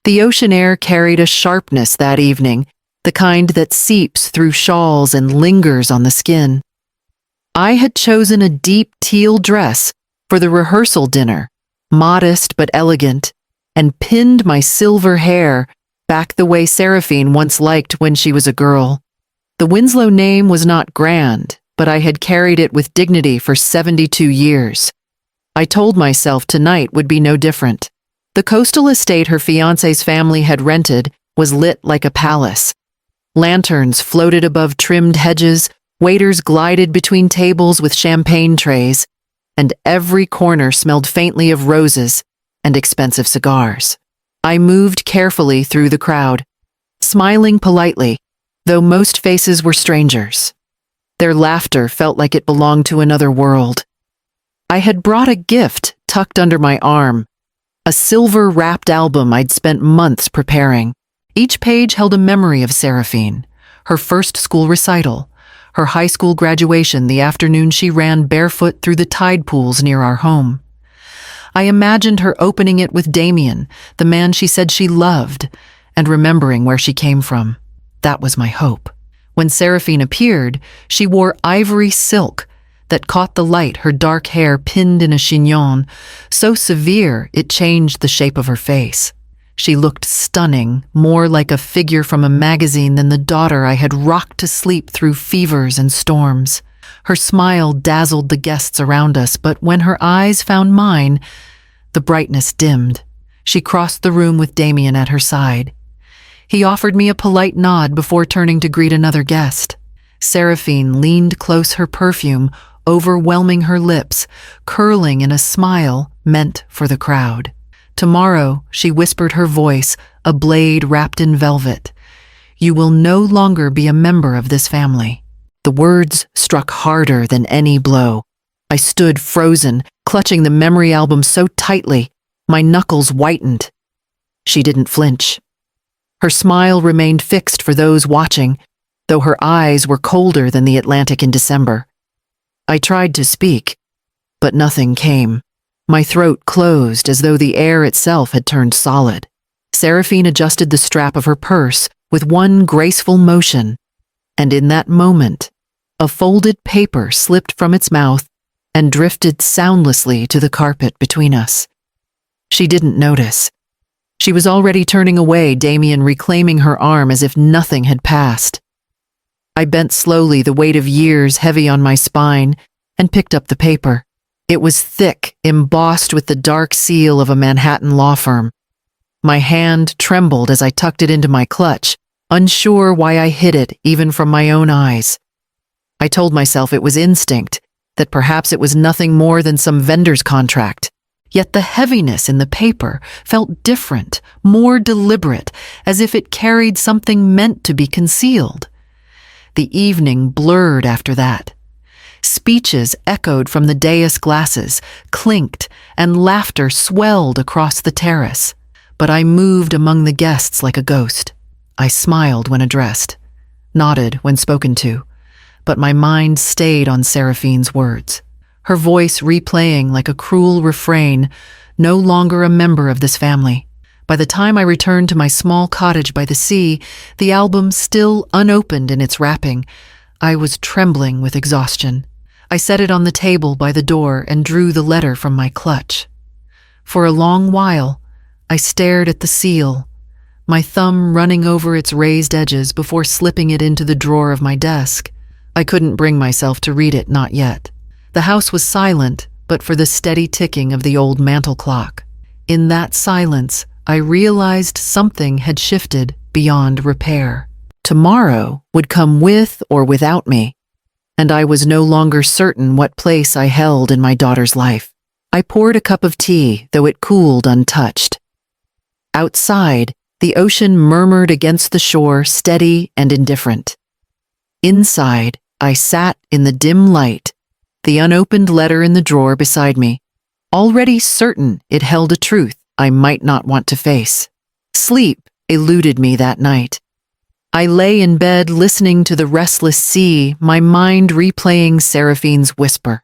The ocean air carried a sharpness that evening, the kind that seeps through shawls and lingers on the skin. I had chosen a deep teal dress for the rehearsal dinner, modest but elegant, and pinned my silver hair back the way Seraphine once liked when she was a girl. The Winslow name was not grand, but I had carried it with dignity for 72 years. I told myself tonight would be no different. The coastal estate her fiancé's family had rented was lit like a palace. Lanterns floated above trimmed hedges, waiters glided between tables with champagne trays, and every corner smelled faintly of roses and expensive cigars. I moved carefully through the crowd, smiling politely, though most faces were strangers. Their laughter felt like it belonged to another world. I had brought a gift tucked under my arm, a silver-wrapped album I'd spent months preparing. Each page held a memory of Seraphine, her first school recital, her high school graduation the afternoon she ran barefoot through the tide pools near our home. I imagined her opening it with Damien, the man she said she loved, and remembering where she came from. That was my hope. When Seraphine appeared, she wore ivory silk that caught the light, her dark hair pinned in a chignon, so severe it changed the shape of her face. She looked stunning, more like a figure from a magazine than the daughter I had rocked to sleep through fevers and storms. Her smile dazzled the guests around us, but when her eyes found mine, the brightness dimmed. She crossed the room with Damien at her side. He offered me a polite nod before turning to greet another guest. Seraphine leaned close, her perfume overwhelming her lips, curling in a smile meant for the crowd. Tomorrow, she whispered, her voice a blade wrapped in velvet, you will no longer be a member of this family. The words struck harder than any blow. I stood frozen, clutching the memory album so tightly, my knuckles whitened. She didn't flinch. Her smile remained fixed for those watching, though her eyes were colder than the Atlantic in December. I tried to speak, but nothing came. My throat closed as though the air itself had turned solid. Seraphine adjusted the strap of her purse with one graceful motion, and in that moment, a folded paper slipped from its mouth and drifted soundlessly to the carpet between us. She didn't notice. She was already turning away, Damien reclaiming her arm as if nothing had passed. I bent slowly, the weight of years heavy on my spine, and picked up the paper. It was thick, embossed with the dark seal of a Manhattan law firm. My hand trembled as I tucked it into my clutch, unsure why I hid it even from my own eyes. I told myself it was instinct, that perhaps it was nothing more than some vendor's contract. Yet the heaviness in the paper felt different, more deliberate, as if it carried something meant to be concealed. The evening blurred after that. Speeches echoed from the dais glasses, clinked, and laughter swelled across the terrace. But I moved among the guests like a ghost. I smiled when addressed, nodded when spoken to, but my mind stayed on Seraphine's words, her voice replaying like a cruel refrain, no longer a member of this family. By the time I returned to my small cottage by the sea, the album still unopened in its wrapping, I was trembling with exhaustion. I set it on the table by the door and drew the letter from my clutch. For a long while, I stared at the seal, my thumb running over its raised edges before slipping it into the drawer of my desk. I couldn't bring myself to read it, not yet. The house was silent, but for the steady ticking of the old mantel clock. In that silence, I realized something had shifted beyond repair. Tomorrow would come with or without me, and I was no longer certain what place I held in my daughter's life. I poured a cup of tea, though it cooled untouched. Outside, the ocean murmured against the shore, steady and indifferent. Inside, I sat in the dim light, the unopened letter in the drawer beside me, already certain it held a truth I might not want to face. Sleep eluded me that night. I lay in bed listening to the restless sea, my mind replaying Seraphine's whisper.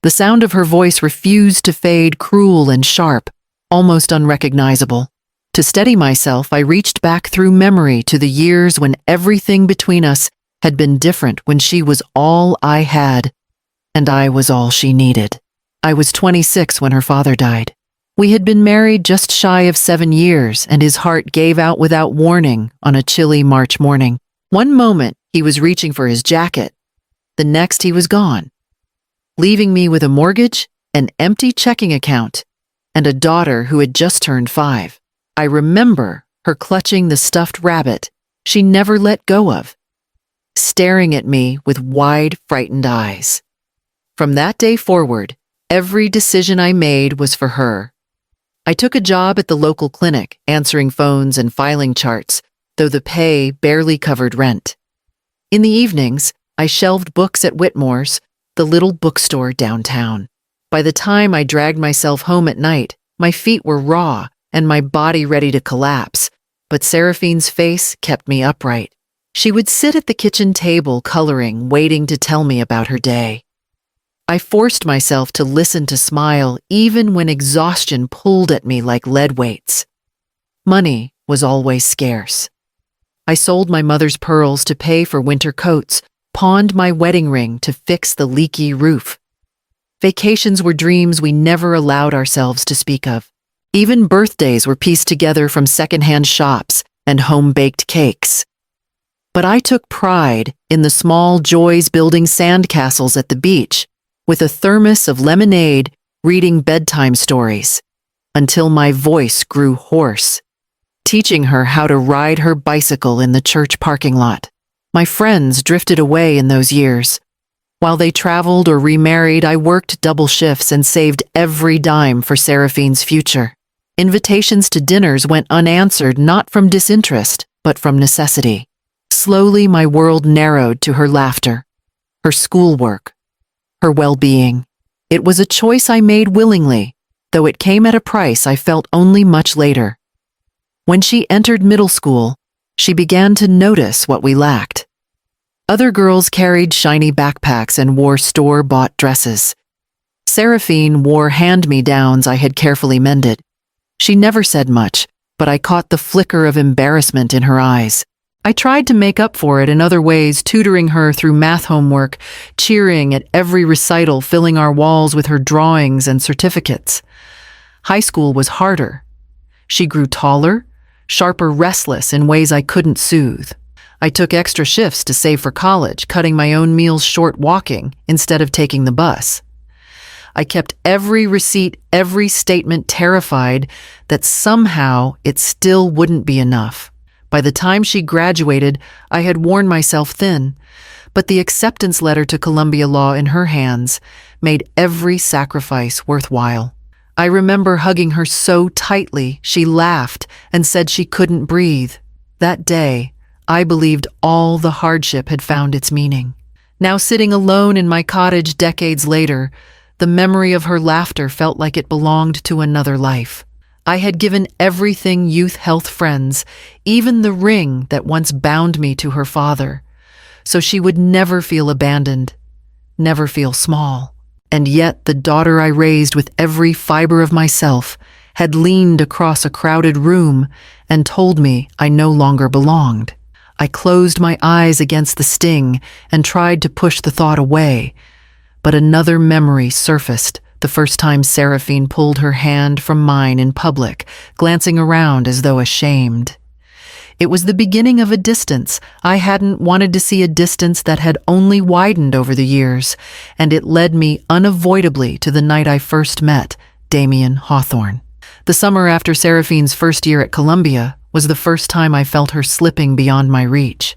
The sound of her voice refused to fade, cruel and sharp, almost unrecognizable. To steady myself, I reached back through memory to the years when everything between us had been different, when she was all I had, and I was all she needed. I was 26 when her father died. We had been married just shy of 7 years, and his heart gave out without warning on a chilly March morning. One moment, he was reaching for his jacket. The next, he was gone, leaving me with a mortgage, an empty checking account, and a daughter who had just turned 5. I remember her clutching the stuffed rabbit she never let go of, staring at me with wide, frightened eyes. From that day forward, every decision I made was for her. I took a job at the local clinic, answering phones and filing charts, though the pay barely covered rent. In the evenings, I shelved books at Whitmore's, the little bookstore downtown. By the time I dragged myself home at night, my feet were raw and my body ready to collapse, but Seraphine's face kept me upright. She would sit at the kitchen table coloring, waiting to tell me about her day. I forced myself to listen, to smile, even when exhaustion pulled at me like lead weights. Money was always scarce. I sold my mother's pearls to pay for winter coats, pawned my wedding ring to fix the leaky roof. Vacations were dreams we never allowed ourselves to speak of. Even birthdays were pieced together from secondhand shops and home-baked cakes. But I took pride in the small joys, building sandcastles at the beach, with a thermos of lemonade, reading bedtime stories, until my voice grew hoarse, teaching her how to ride her bicycle in the church parking lot. My friends drifted away in those years. While they traveled or remarried, I worked double shifts and saved every dime for Seraphine's future. Invitations to dinners went unanswered, not from disinterest, but from necessity. Slowly, my world narrowed to her laughter, her schoolwork, her well-being. It was a choice I made willingly, though it came at a price I felt only much later. When she entered middle school, she began to notice what we lacked. Other girls carried shiny backpacks and wore store-bought dresses. Seraphine wore hand-me-downs I had carefully mended. She never said much, but I caught the flicker of embarrassment in her eyes. I tried to make up for it in other ways, tutoring her through math homework, cheering at every recital, filling our walls with her drawings and certificates. High school was harder. She grew taller, sharper, restless in ways I couldn't soothe. I took extra shifts to save for college, cutting my own meals short, walking instead of taking the bus. I kept every receipt, every statement, terrified that somehow it still wouldn't be enough. By the time she graduated, I had worn myself thin, but the acceptance letter to Columbia Law in her hands made every sacrifice worthwhile. I remember hugging her so tightly she laughed and said she couldn't breathe. That day, I believed all the hardship had found its meaning. Now, sitting alone in my cottage decades later, the memory of her laughter felt like it belonged to another life. I had given everything youth health friends, even the ring that once bound me to her father, so she would never feel abandoned, never feel small. And yet the daughter I raised with every fiber of myself had leaned across a crowded room and told me I no longer belonged. I closed my eyes against the sting and tried to push the thought away, but another memory surfaced. The first time Seraphine pulled her hand from mine in public, glancing around as though ashamed. It was the beginning of a distance. I hadn't wanted to see, a distance that had only widened over the years, and it led me unavoidably to the night I first met Damien Hawthorne. The summer after Seraphine's first year at Columbia was the first time I felt her slipping beyond my reach.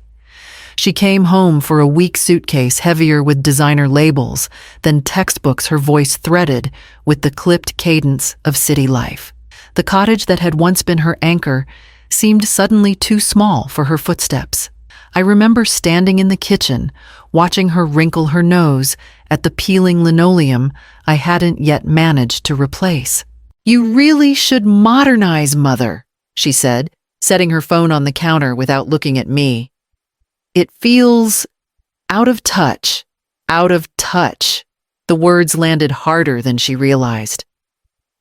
She came home for a weak suitcase heavier with designer labels than textbooks, her voice threaded with the clipped cadence of city life. The cottage that had once been her anchor seemed suddenly too small for her footsteps. I remember standing in the kitchen, watching her wrinkle her nose at the peeling linoleum I hadn't yet managed to replace. "You really should modernize, Mother," she said, setting her phone on the counter without looking at me. "It feels out of touch, out of touch." The words landed harder than she realized.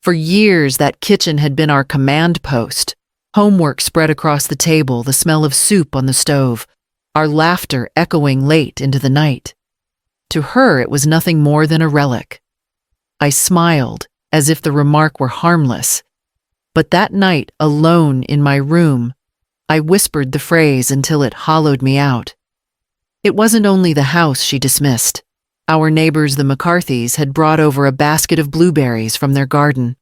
For years, that kitchen had been our command post, Homework spread across the table, the smell of soup on the stove, our laughter echoing late into the night. To her, it was nothing more than a relic. I smiled, as if the remark were harmless. But that night, alone in my room, I whispered the phrase until it hollowed me out. It wasn't only the house she dismissed. Our neighbors, the McCarthys, had brought over a basket of blueberries from their garden.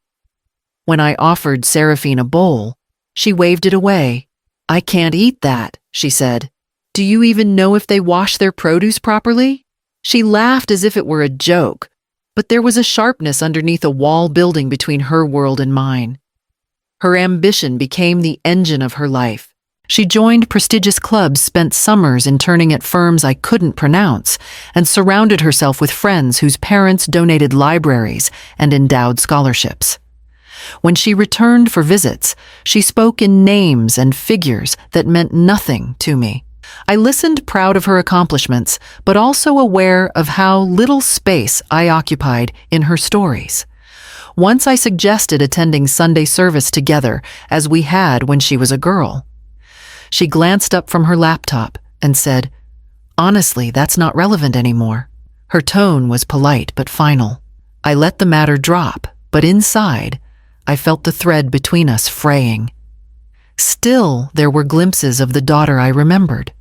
When I offered Seraphine a bowl, she waved it away. "I can't eat that," she said. "Do you even know if they wash their produce properly?" She laughed as if it were a joke, but there was a sharpness underneath a wall building between her world and mine. Her ambition became the engine of her life. She joined prestigious clubs, spent summers interning at firms I couldn't pronounce, and surrounded herself with friends whose parents donated libraries and endowed scholarships. When she returned for visits, she spoke in names and figures that meant nothing to me. I listened, proud of her accomplishments, but also aware of how little space I occupied in her stories. Once I suggested attending Sunday service together, as we had when she was a girl. She glanced up from her laptop and said, "Honestly, that's not relevant anymore." Her tone was polite but final. I let the matter drop, but inside, I felt the thread between us fraying. Still, there were glimpses of the daughter I remembered.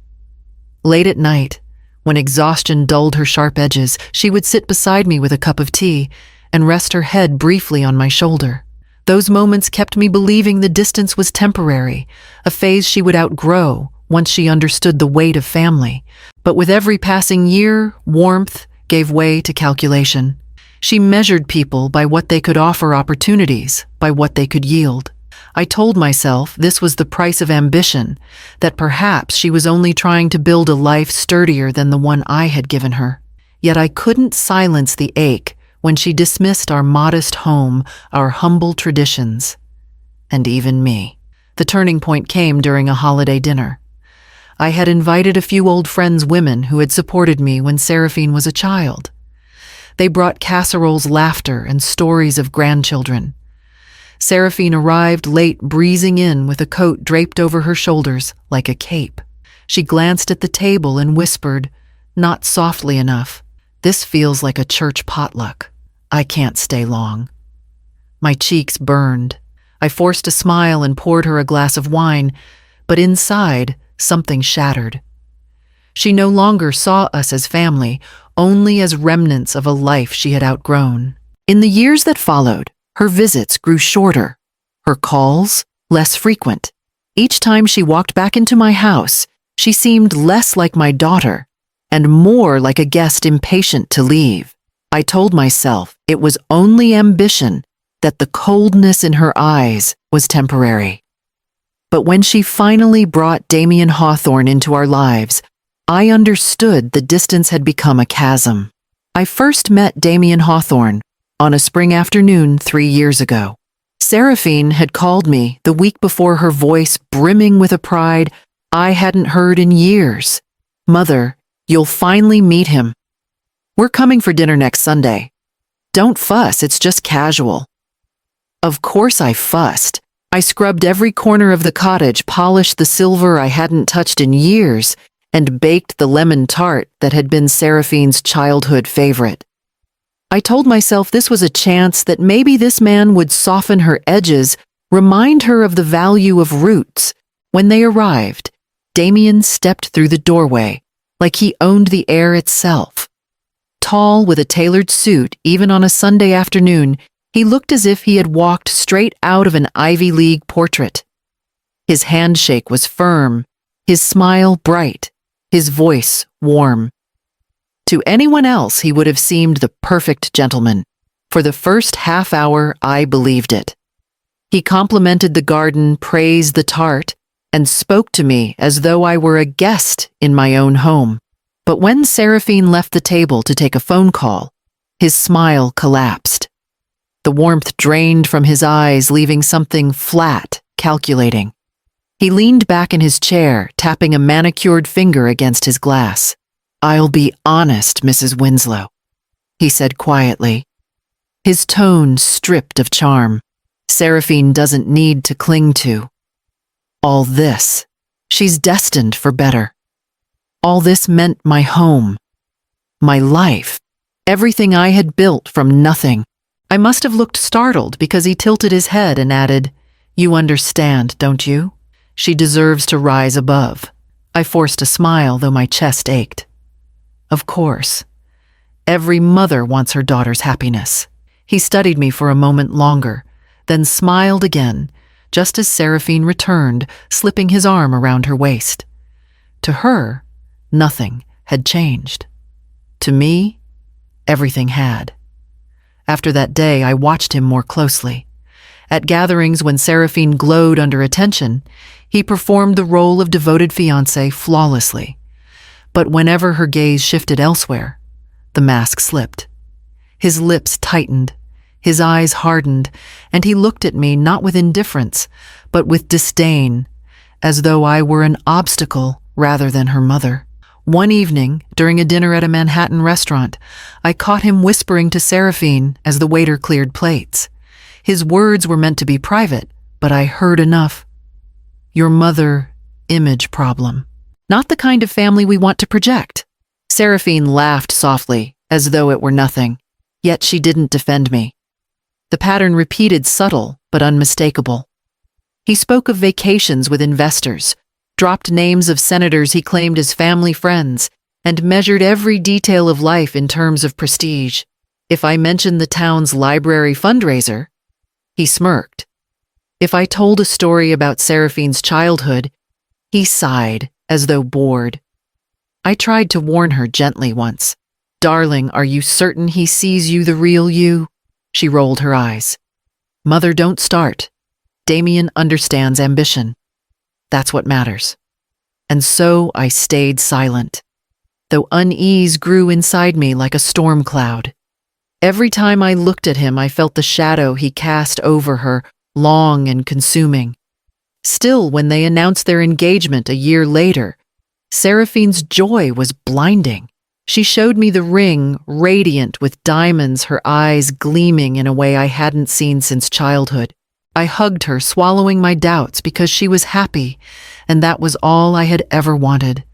Late at night, when exhaustion dulled her sharp edges, she would sit beside me with a cup of tea and rest her head briefly on my shoulder. Those moments kept me believing the distance was temporary, a phase she would outgrow once she understood the weight of family. But with every passing year, warmth gave way to calculation. She measured people by what they could offer, opportunities by what they could yield. I told myself this was the price of ambition, that perhaps she was only trying to build a life sturdier than the one I had given her. Yet I couldn't silence the ache when she dismissed our modest home, our humble traditions, and even me. The turning point came during a holiday dinner. I had invited a few old friends, women who had supported me when Seraphine was a child. They brought casseroles, laughter, and stories of grandchildren. Seraphine arrived late, breezing in with a coat draped over her shoulders like a cape. She glanced at the table and whispered, not softly enough, "This feels like a church potluck. I can't stay long." My cheeks burned. I forced a smile and poured her a glass of wine, but inside, something shattered. She no longer saw us as family, only as remnants of a life she had outgrown. In the years that followed, her visits grew shorter, her calls less frequent. Each time she walked back into my house, she seemed less like my daughter and more like a guest impatient to leave. I told myself it was only ambition, that the coldness in her eyes was temporary. But when she finally brought Damien Hawthorne into our lives, I understood the distance had become a chasm. I first met Damien Hawthorne on a spring afternoon 3 years ago. Seraphine had called me the week before, her voice brimming with a pride I hadn't heard in years. "Mother, you'll finally meet him. We're coming for dinner next Sunday. Don't fuss, it's just casual." Of course I fussed. I scrubbed every corner of the cottage, polished the silver I hadn't touched in years, and baked the lemon tart that had been Seraphine's childhood favorite. I told myself this was a chance that maybe this man would soften her edges, remind her of the value of roots. When they arrived, Damien stepped through the doorway, like he owned the air itself. Tall, with a tailored suit, even on a Sunday afternoon, he looked as if he had walked straight out of an Ivy League portrait. His handshake was firm, his smile bright, his voice warm. To anyone else, he would have seemed the perfect gentleman. For the first half hour, I believed it. He complimented the garden, praised the tart, and spoke to me as though I were a guest in my own home. But when Seraphine left the table to take a phone call, his smile collapsed. The warmth drained from his eyes, leaving something flat, calculating. He leaned back in his chair, tapping a manicured finger against his glass. "I'll be honest, Mrs. Winslow," he said quietly. His tone stripped of charm. "Seraphine doesn't need to cling to. All this. She's destined for better. All this meant my home, my life, everything I had built from nothing. I must have looked startled because he tilted his head and added, "You understand, don't you? She deserves to rise above." I forced a smile, though my chest ached. Of course. Every mother wants her daughter's happiness. He studied me for a moment longer, then smiled again, just as Seraphine returned, slipping his arm around her waist. To her, nothing had changed. To me, everything had. After that day, I watched him more closely. At gatherings when Seraphine glowed under attention, he performed the role of devoted fiancé flawlessly. But whenever her gaze shifted elsewhere, the mask slipped. His lips tightened, his eyes hardened, and he looked at me not with indifference, but with disdain, as though I were an obstacle rather than her mother. One evening, during a dinner at a Manhattan restaurant, I caught him whispering to Seraphine as the waiter cleared plates. His words were meant to be private, but I heard enough. Your mother, image problem. Not the kind of family we want to project. Seraphine laughed softly, as though it were nothing. Yet she didn't defend me. The pattern repeated, subtle but unmistakable. He spoke of vacations with investors, dropped names of senators he claimed as family friends, and measured every detail of life in terms of prestige. If I mentioned the town's library fundraiser, he smirked. If I told a story about Seraphine's childhood, he sighed as though bored. I tried to warn her gently once. "Darling, are you certain he sees you the real you?" She rolled her eyes. "Mother, don't start. Damien understands ambition. That's what matters." And so I stayed silent, though unease grew inside me like a storm cloud. Every time I looked at him, I felt the shadow he cast over her, long and consuming. Still, when they announced their engagement a year later, Seraphine's joy was blinding. She showed me the ring, radiant with diamonds, her eyes gleaming in a way I hadn't seen since childhood. I hugged her, swallowing my doubts because she was happy, and that was all I had ever wanted.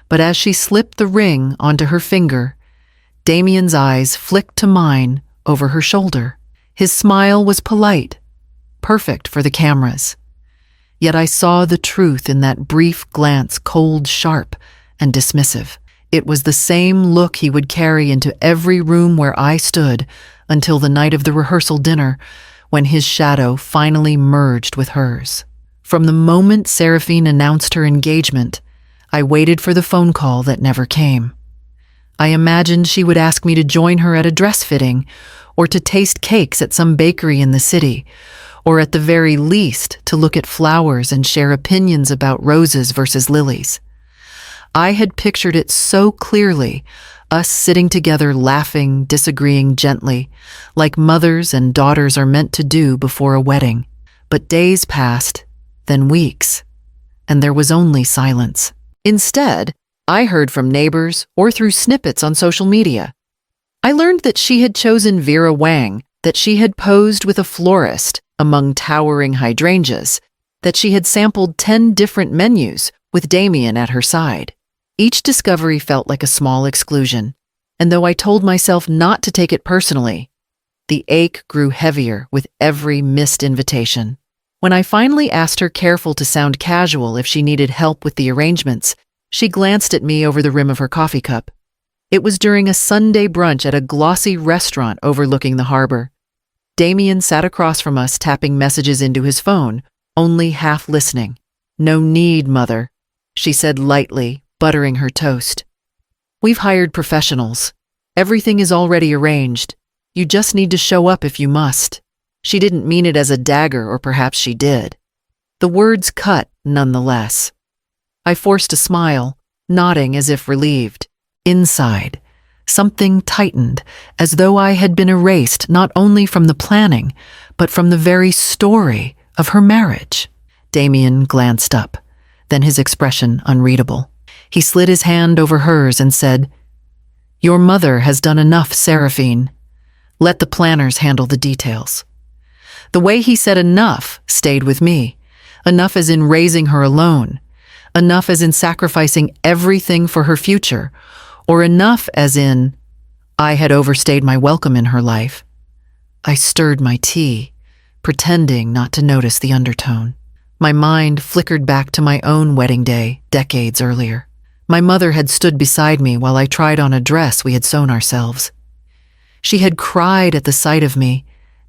But as she slipped the ring onto her finger, Damien's eyes flicked to mine over her shoulder. His smile was polite, perfect for the cameras. Yet I saw the truth in that brief glance, cold, sharp, and dismissive. It was the same look he would carry into every room where I stood until the night of the rehearsal dinner, when his shadow finally merged with hers. From the moment Seraphine announced her engagement, I waited for the phone call that never came. I imagined she would ask me to join her at a dress fitting, or to taste cakes at some bakery in the city, or at the very least to look at flowers and share opinions about roses versus lilies. I had pictured it so clearly, us sitting together laughing, disagreeing gently, like mothers and daughters are meant to do before a wedding. But days passed, then weeks, and there was only silence. Instead, I heard from neighbors or through snippets on social media. I learned that she had chosen Vera Wang, that she had posed with a florist among towering hydrangeas, that she had sampled 10 different menus with Damien at her side. Each discovery felt like a small exclusion, and though I told myself not to take it personally, the ache grew heavier with every missed invitation. When I finally asked her, careful to sound casual, if she needed help with the arrangements, she glanced at me over the rim of her coffee cup. It was during a Sunday brunch at a glossy restaurant overlooking the harbor. Damien sat across from us, tapping messages into his phone, only half listening. "No need, Mother," she said lightly, buttering her toast. "We've hired professionals. Everything is already arranged. You just need to show up if you must." She didn't mean it as a dagger, or perhaps she did. The words cut nonetheless. I forced a smile, nodding as if relieved. Inside, something tightened, as though I had been erased not only from the planning, but from the very story of her marriage. Damien glanced up, then his expression unreadable. He slid his hand over hers and said, "Your mother has done enough, Seraphine. Let the planners handle the details." The way he said enough stayed with me, Enough as in raising her alone, enough as in sacrificing everything for her future, or enough as in I had overstayed my welcome in her life. I stirred my tea, pretending not to notice the undertone. My mind flickered back to my own wedding day, decades earlier. My mother had stood beside me while I tried on a dress we had sewn ourselves. She had cried at the sight of me,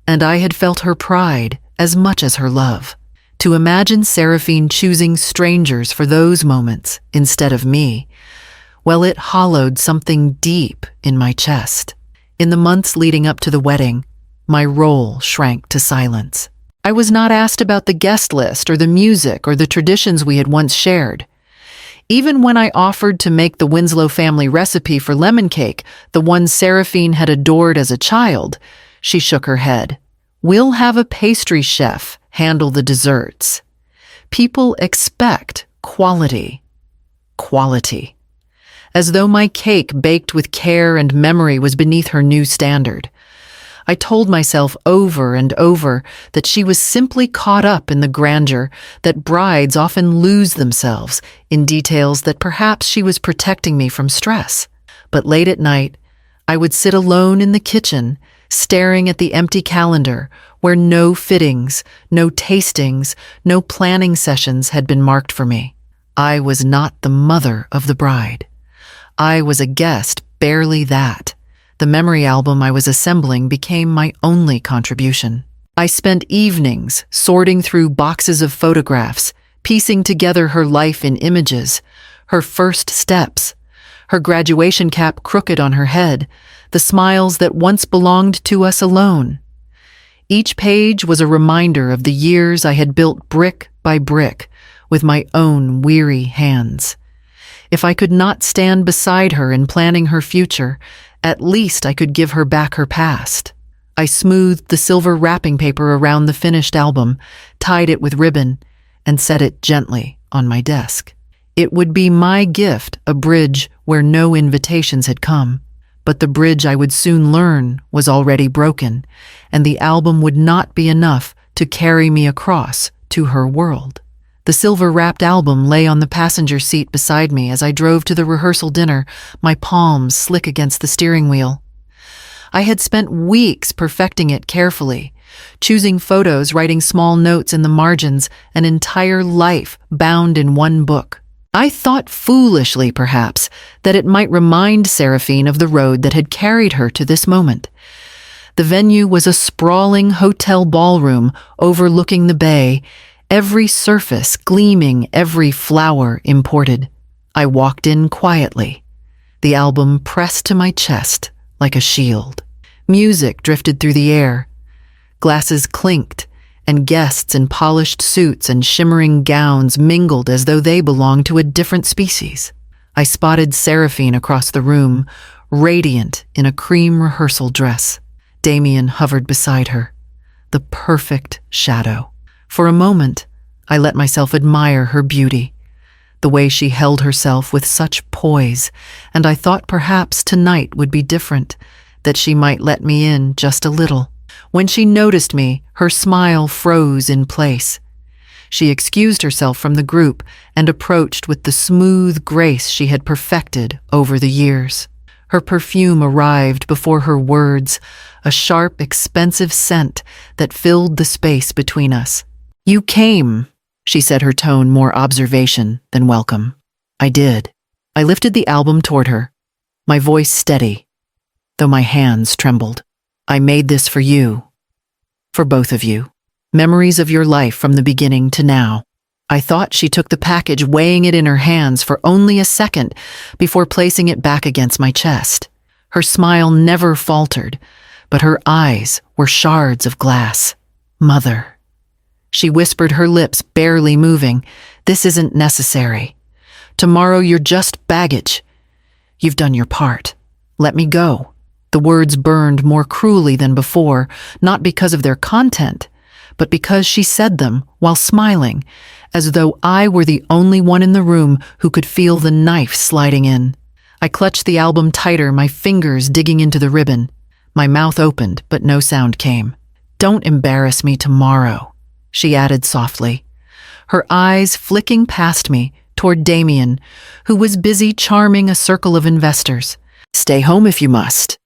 and I had felt her pride as much as her love. To imagine Seraphine choosing strangers for those moments instead of me, well, it hollowed something deep in my chest. In the months leading up to the wedding, my role shrank to silence. I was not asked about the guest list or the music or the traditions we had once shared. Even when I offered to make the Winslow family recipe for lemon cake, the one Seraphine had adored as a child, she shook her head. We'll have a pastry chef handle the desserts. People expect quality. Quality. As though my cake baked with care and memory was beneath her new standard. I told myself over and over that she was simply caught up in the grandeur, that brides often lose themselves in details, that perhaps she was protecting me from stress. But late at night, I would sit alone in the kitchen, staring at the empty calendar where no fittings, no tastings, no planning sessions had been marked for me. I was not the mother of the bride. I was a guest, barely that. The memory album I was assembling became my only contribution. I spent evenings sorting through boxes of photographs, piecing together her life in images, her first steps, her graduation cap crooked on her head, the smiles that once belonged to us alone. Each page was a reminder of the years I had built brick by brick with my own weary hands. If I could not stand beside her in planning her future, at least I could give her back her past. I smoothed the silver wrapping paper around the finished album, tied it with ribbon, and set it gently on my desk. It would be my gift, a bridge where no invitations had come. But the bridge, I would soon learn, was already broken, and the album would not be enough to carry me across to her world. The silver-wrapped album lay on the passenger seat beside me as I drove to the rehearsal dinner, my palms slick against the steering wheel. I had spent weeks perfecting it carefully, choosing photos, writing small notes in the margins, an entire life bound in one book. I thought foolishly, perhaps, that it might remind Seraphine of the road that had carried her to this moment. The venue was a sprawling hotel ballroom overlooking the bay, every surface gleaming, every flower imported. I walked in quietly, the album pressed to my chest like a shield. Music drifted through the air. Glasses clinked, and guests in polished suits and shimmering gowns mingled as though they belonged to a different species. I spotted Seraphine across the room, radiant in a cream rehearsal dress. Damien hovered beside her, the perfect shadow. For a moment, I let myself admire her beauty, the way she held herself with such poise, and I thought perhaps tonight would be different, that she might let me in just a little. When she noticed me, her smile froze in place. She excused herself from the group and approached with the smooth grace she had perfected over the years. Her perfume arrived before her words, a sharp, expensive scent that filled the space between us. "You came," she said, her tone more observation than welcome. I did. I lifted the album toward her, my voice steady, though my hands trembled. "I made this for you. For both of you. Memories of your life from the beginning to now." I thought she took the package, weighing it in her hands for only a second before placing it back against my chest. Her smile never faltered, but her eyes were shards of glass. "Mother," she whispered, her lips barely moving, "this isn't necessary. Tomorrow you're just baggage. You've done your part. Let me go." The words burned more cruelly than before, not because of their content, but because she said them while smiling, as though I were the only one in the room who could feel the knife sliding in. I clutched the album tighter, my fingers digging into the ribbon. My mouth opened, but no sound came. "Don't embarrass me tomorrow," she added softly. her eyes flicking past me toward Damien, who was busy charming a circle of investors. "Stay home if you must.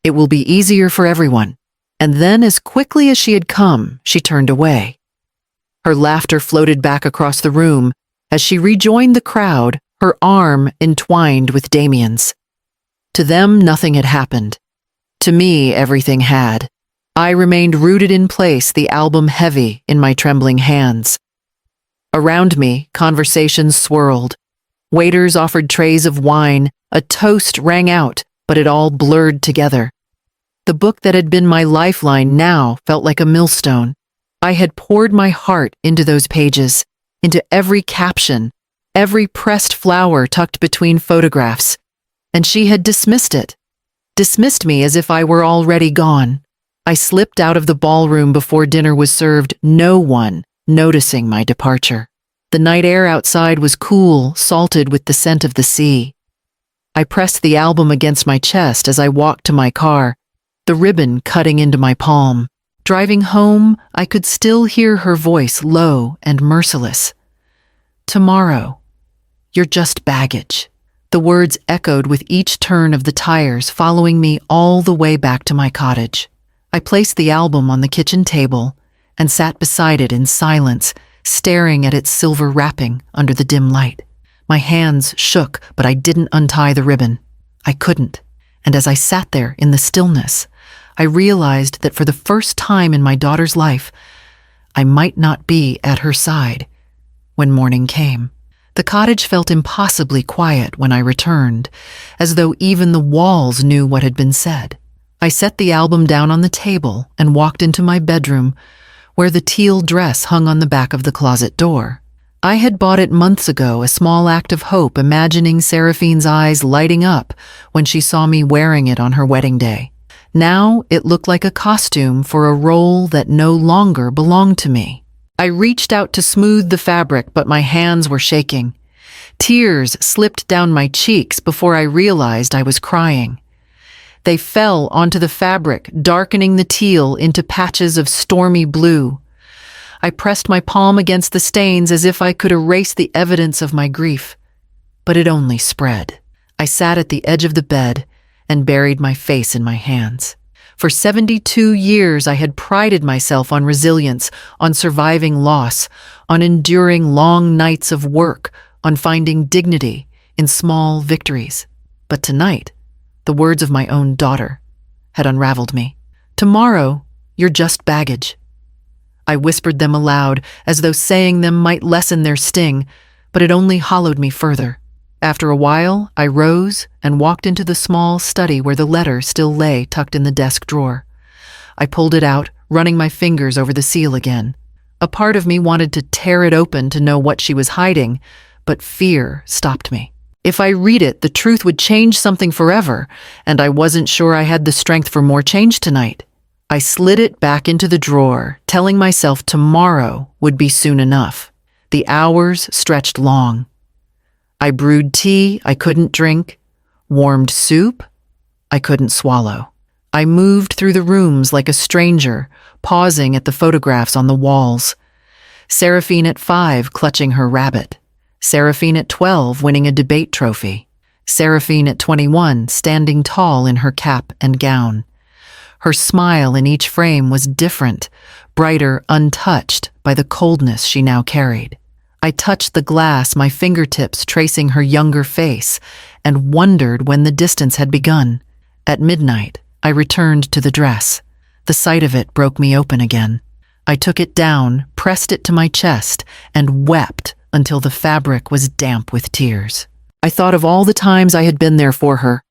It will be easier for everyone." And then, as quickly as she had come, she turned away. Her laughter floated back across the room as she rejoined the crowd, her arm entwined with Damien's. To them, nothing had happened. To me, everything had. I remained rooted in place, the album heavy in my trembling hands. Around me, conversations swirled. Waiters offered trays of wine, a toast rang out, but it all blurred together. The book that had been my lifeline now felt like a millstone. I had poured my heart into those pages, into every caption, every pressed flower tucked between photographs, and she had dismissed it. Dismissed me as if I were already gone. I slipped out of the ballroom before dinner was served, no one noticing my departure. The night air outside was cool, salted with the scent of the sea. I pressed the album against my chest as I walked to my car, the ribbon cutting into my palm. Driving home, I could still hear her voice, low and merciless. "Tomorrow, you're just baggage." The words echoed with each turn of the tires, following me all the way back to my cottage. I placed the album on the kitchen table and sat beside it in silence, staring at its silver wrapping under the dim light. My hands shook, but I didn't untie the ribbon. I couldn't. And as I sat there in the stillness, I realized that for the first time in my daughter's life, I might not be at her side when morning came. The cottage felt impossibly quiet when I returned, as though even the walls knew what had been said. I set the album down on the table and walked into my bedroom, where the teal dress hung on the back of the closet door. I had bought it months ago, a small act of hope, imagining Seraphine's eyes lighting up when she saw me wearing it on her wedding day. Now it looked like a costume for a role that no longer belonged to me. I reached out to smooth the fabric, but my hands were shaking. Tears slipped down my cheeks before I realized I was crying. They fell onto the fabric, darkening the teal into patches of stormy blue. I pressed my palm against the stains as if I could erase the evidence of my grief, but it only spread. I sat at the edge of the bed and buried my face in my hands. For 72 years, I had prided myself on resilience, on surviving loss, on enduring long nights of work, on finding dignity in small victories. But tonight, the words of my own daughter had unraveled me. "Tomorrow, you're just baggage." I whispered them aloud, as though saying them might lessen their sting, but it only hollowed me further. After a while, I rose and walked into the small study where the letter still lay tucked in the desk drawer. I pulled it out, running my fingers over the seal again. A part of me wanted to tear it open to know what she was hiding, but fear stopped me. If I read it, the truth would change something forever, and I wasn't sure I had the strength for more change tonight. I slid it back into the drawer, telling myself tomorrow would be soon enough. The hours stretched long. I brewed tea I couldn't drink, warmed soup I couldn't swallow. I moved through the rooms like a stranger, pausing at the photographs on the walls. Seraphine at 5 clutching her rabbit. Seraphine at 12 winning a debate trophy. Seraphine at 21 standing tall in her cap and gown. Her smile in each frame was different, brighter, untouched by the coldness she now carried. I touched the glass, my fingertips tracing her younger face, and wondered when the distance had begun. At midnight, I returned to the dress. The sight of it broke me open again. I took it down, pressed it to my chest, and wept until the fabric was damp with tears. I thought of all the times I had been there for her.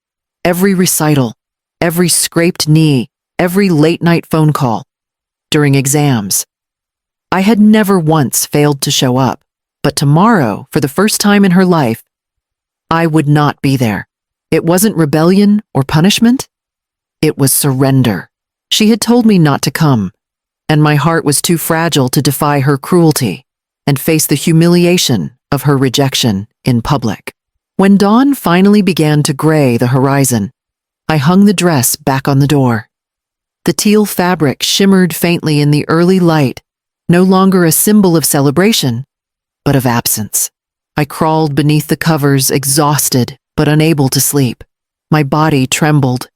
Every recital, every scraped knee, every late-night phone call. During exams. I had never once failed to show up. But tomorrow, for the first time in her life, I would not be there. It wasn't rebellion or punishment. It was surrender. She had told me not to come, and my heart was too fragile to defy her cruelty and face the humiliation of her rejection in public. When dawn finally began to gray the horizon, I hung the dress back on the door. The teal fabric shimmered faintly in the early light, no longer a symbol of celebration, but of absence. I crawled beneath the covers, exhausted, but unable to sleep. My body trembled,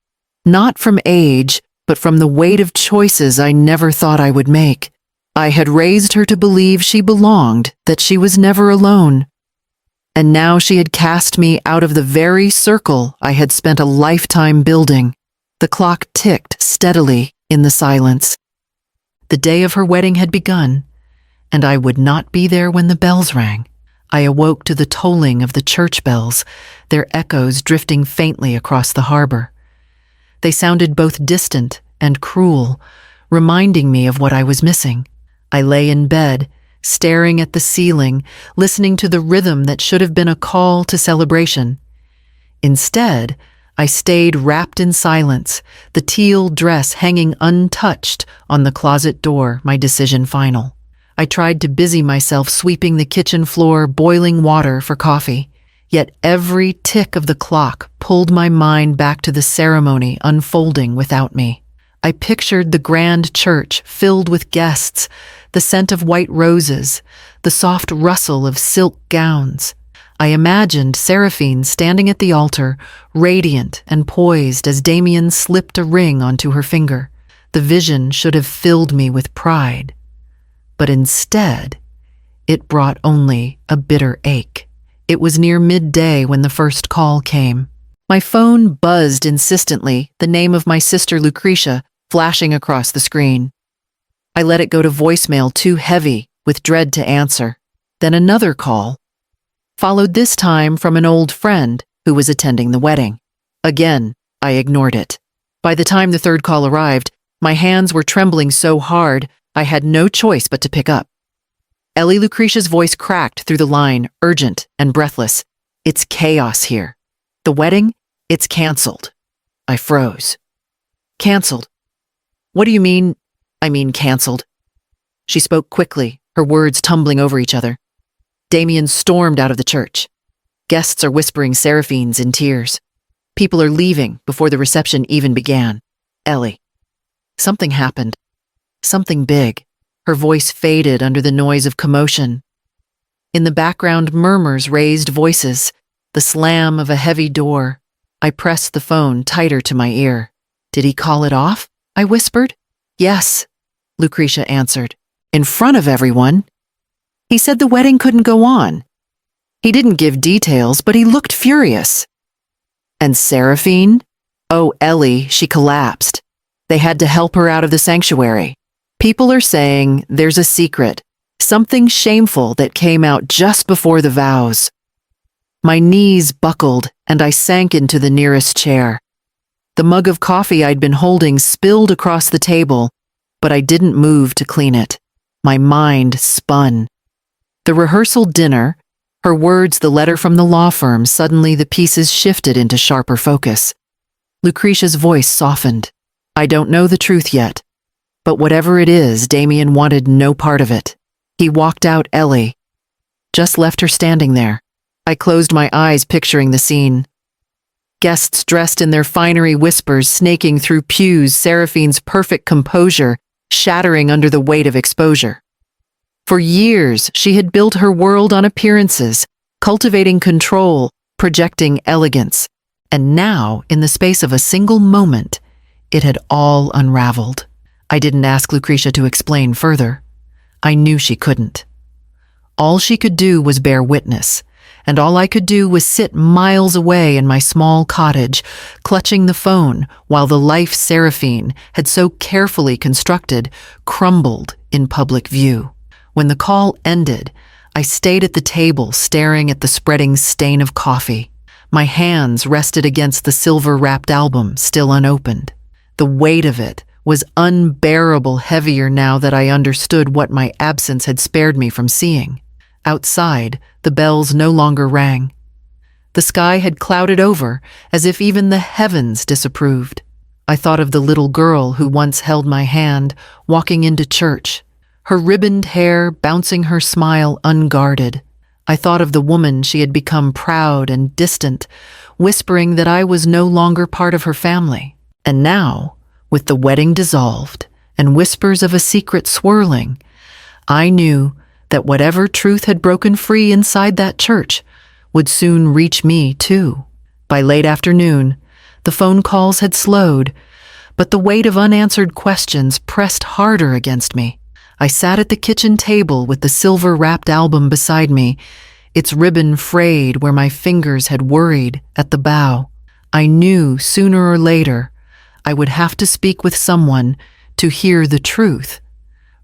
not from age, but from the weight of choices I never thought I would make. I had raised her to believe she belonged, that she was never alone. And now she had cast me out of the very circle I had spent a lifetime building. The clock ticked steadily in the silence. The day of her wedding had begun, and I would not be there when the bells rang. I awoke to the tolling of the church bells, their echoes drifting faintly across the harbor. They sounded both distant and cruel, reminding me of what I was missing. I lay in bed, staring at the ceiling, listening to the rhythm that should have been a call to celebration. Instead, I stayed wrapped in silence, the teal dress hanging untouched on the closet door, my decision final. I tried to busy myself sweeping the kitchen floor, boiling water for coffee. Yet every tick of the clock pulled my mind back to the ceremony unfolding without me. I pictured the grand church filled with guests, the scent of white roses, the soft rustle of silk gowns. I imagined Seraphine standing at the altar, radiant and poised as Damien slipped a ring onto her finger. The vision should have filled me with pride. But instead, it brought only a bitter ache. It was near midday when the first call came. My phone buzzed insistently, the name of my sister Lucretia flashing across the screen. I let it go to voicemail, too heavy with dread to answer. Then another call, followed this time from an old friend who was attending the wedding. Again, I ignored it. By the time the third call arrived, my hands were trembling so hard I had no choice but to pick up. Ellie Lucretia's voice cracked through the line, urgent and breathless. "It's chaos here. The wedding? It's canceled." I froze. "Canceled? What do you mean?" "I mean canceled." She spoke quickly, her words tumbling over each other. Damien stormed out of the church. Guests are whispering Seraphines in tears. People are leaving before the reception even began. Ellie. Something happened. Something big. Her voice faded under the noise of commotion. In the background, murmurs raised voices, the slam of a heavy door. I pressed the phone tighter to my ear. "Did he call it off?" I whispered. "Yes," Lucretia answered. "In front of everyone. He said the wedding couldn't go on. He didn't give details, but he looked furious." "And Seraphine?" "Oh, Ellie, she collapsed. They had to help her out of the sanctuary. People are saying there's a secret, something shameful that came out just before the vows." My knees buckled and I sank into the nearest chair. The mug of coffee I'd been holding spilled across the table, but I didn't move to clean it. My mind spun. The rehearsal dinner, her words the letter from the law firm, suddenly the pieces shifted into sharper focus. Lucretia's voice softened. "I don't know the truth yet, but whatever it is, Damien wanted no part of it. He walked out Ellie, just left her standing there." I closed my eyes, picturing the scene. Guests dressed in their finery, whispers snaking through pews, Seraphine's perfect composure shattering under the weight of exposure. For years, she had built her world on appearances, cultivating control, projecting elegance. And now, in the space of a single moment, it had all unraveled. I didn't ask Lucretia to explain further. I knew she couldn't. All she could do was bear witness, and all I could do was sit miles away in my small cottage, clutching the phone while the life Seraphine had so carefully constructed crumbled in public view. When the call ended, I stayed at the table staring at the spreading stain of coffee. My hands rested against the silver-wrapped album, still unopened. The weight of it was unbearable, heavier now that I understood what my absence had spared me from seeing. Outside, the bells no longer rang. The sky had clouded over, as if even the heavens disapproved. I thought of the little girl who once held my hand, walking into church, her ribboned hair bouncing her smile unguarded. I thought of the woman she had become, proud and distant, whispering that I was no longer part of her family. And now, with the wedding dissolved and whispers of a secret swirling, I knew that whatever truth had broken free inside that church would soon reach me too. By late afternoon, the phone calls had slowed, but the weight of unanswered questions pressed harder against me. I sat at the kitchen table with the silver-wrapped album beside me, its ribbon frayed where my fingers had worried at the bow. I knew sooner or later I would have to speak with someone to hear the truth,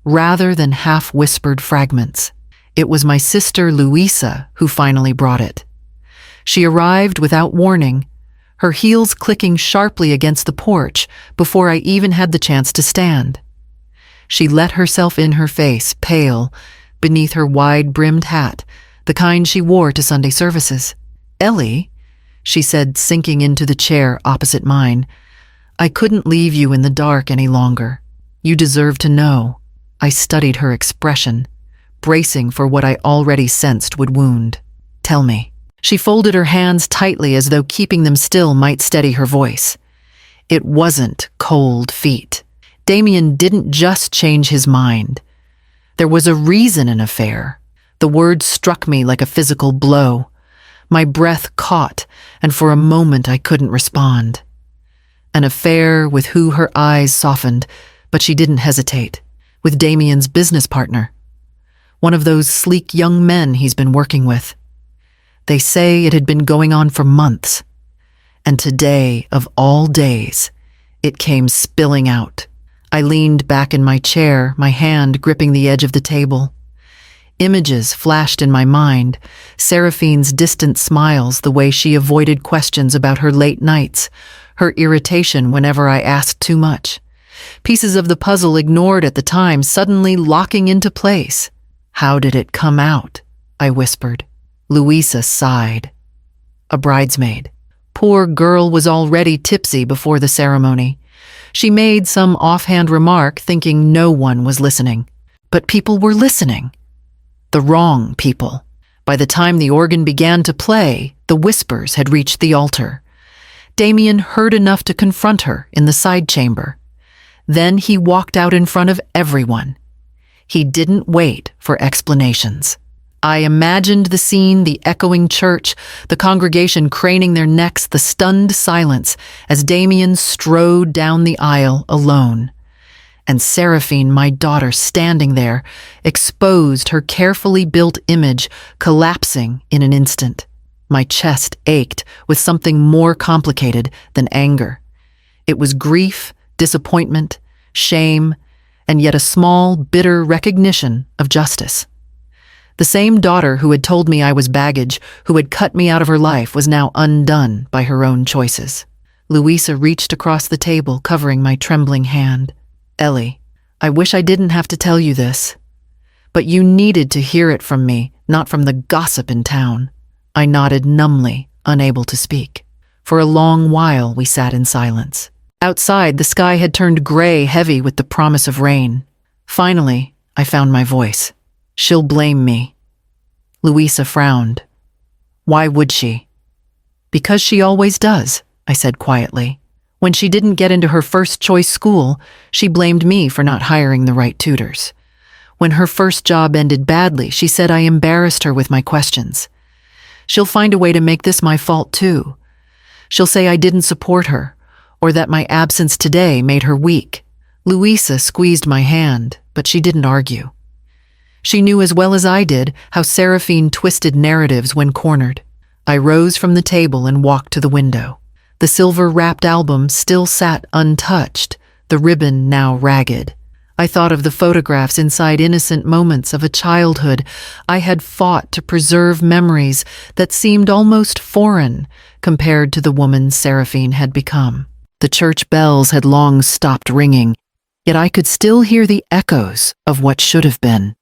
rather than half-whispered fragments. It was my sister Louisa who finally brought it. She arrived without warning, her heels clicking sharply against the porch before I even had the chance to stand. She let herself in her face, pale, beneath her wide-brimmed hat, the kind she wore to Sunday services. "Ellie," she said, sinking into the chair opposite mine, "I couldn't leave you in the dark any longer. You deserve to know." I studied her expression, bracing for what I already sensed would wound. "Tell me." She folded her hands tightly as though keeping them still might steady her voice. It wasn't cold feet. Damien didn't just change his mind. There was a reason an affair. The word struck me like a physical blow. My breath caught, and for a moment I couldn't respond. An affair with who her eyes softened, but she didn't hesitate. With Damien's business partner. One of those sleek young men he's been working with. They say it had been going on for months. And today, of all days, it came spilling out. I leaned back in my chair, my hand gripping the edge of the table. Images flashed in my mind, Seraphine's distant smiles, the way she avoided questions about her late nights, her irritation whenever I asked too much. Pieces of the puzzle ignored at the time suddenly locking into place. "How did it come out?" I whispered. Louisa sighed. "A bridesmaid. Poor girl was already tipsy before the ceremony. She made some offhand remark thinking no one was listening. But people were listening. The wrong people. By the time the organ began to play, the whispers had reached the altar. Damien heard enough to confront her in the side chamber. Then he walked out in front of everyone. He didn't wait for explanations. I imagined the scene, the echoing church, the congregation craning their necks, the stunned silence as Damien strode down the aisle alone. And Seraphine, my daughter, standing there, exposed, her carefully built image collapsing in an instant. My chest ached with something more complicated than anger. It was grief, disappointment, shame, and yet a small, bitter recognition of justice. The same daughter who had told me I was baggage, who had cut me out of her life, was now undone by her own choices. Louisa reached across the table, covering my trembling hand. "Ellie, I wish I didn't have to tell you this, but you needed to hear it from me, not from the gossip in town." I nodded numbly, unable to speak. For a long while we sat in silence. Outside, the sky had turned gray, heavy with the promise of rain. Finally, I found my voice. "She'll blame me." Louisa frowned. "Why would she?" "Because she always does," I said quietly. "When she didn't get into her first-choice school, she blamed me for not hiring the right tutors. When her first job ended badly, she said I embarrassed her with my questions. She'll find a way to make this my fault too. She'll say I didn't support her, or that my absence today made her weak." Louisa squeezed my hand, but she didn't argue. She knew as well as I did how Seraphine twisted narratives when cornered. I rose from the table and walked to the window. The silver-wrapped album still sat untouched, the ribbon now ragged. I thought of the photographs inside innocent moments of a childhood I had fought to preserve memories that seemed almost foreign compared to the woman Seraphine had become. The church bells had long stopped ringing, yet I could still hear the echoes of what should have been.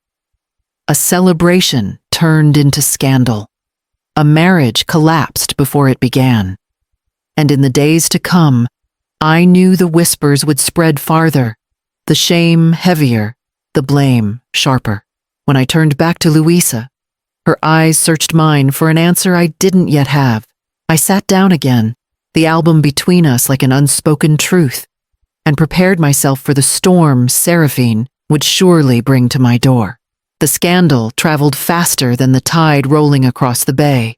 A celebration turned into scandal. A marriage collapsed before it began. And in the days to come, I knew the whispers would spread farther, the shame heavier, the blame sharper. When I turned back to Louisa, her eyes searched mine for an answer I didn't yet have. I sat down again, the album between us like an unspoken truth, and prepared myself for the storm Seraphine would surely bring to my door. The scandal traveled faster than the tide rolling across the bay.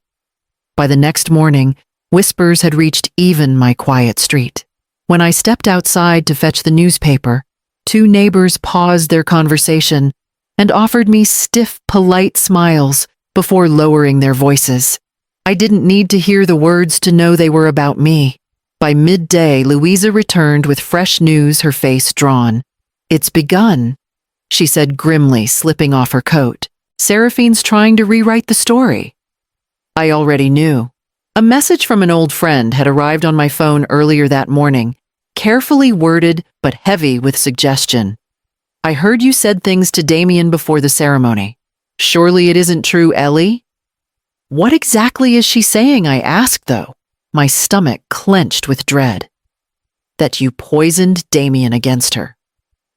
By the next morning, whispers had reached even my quiet street. When I stepped outside to fetch the newspaper, two neighbors paused their conversation and offered me stiff, polite smiles before lowering their voices. I didn't need to hear the words to know they were about me. By midday, Louisa returned with fresh news, her face drawn. "It's begun," she said grimly, slipping off her coat. "Seraphine's trying to rewrite the story." I already knew. A message from an old friend had arrived on my phone earlier that morning, carefully worded but heavy with suggestion. "I heard you said things to Damien before the ceremony. Surely it isn't true, Ellie?" What exactly is she saying, I asked, though, my stomach clenched with dread. "That you poisoned Damien against her.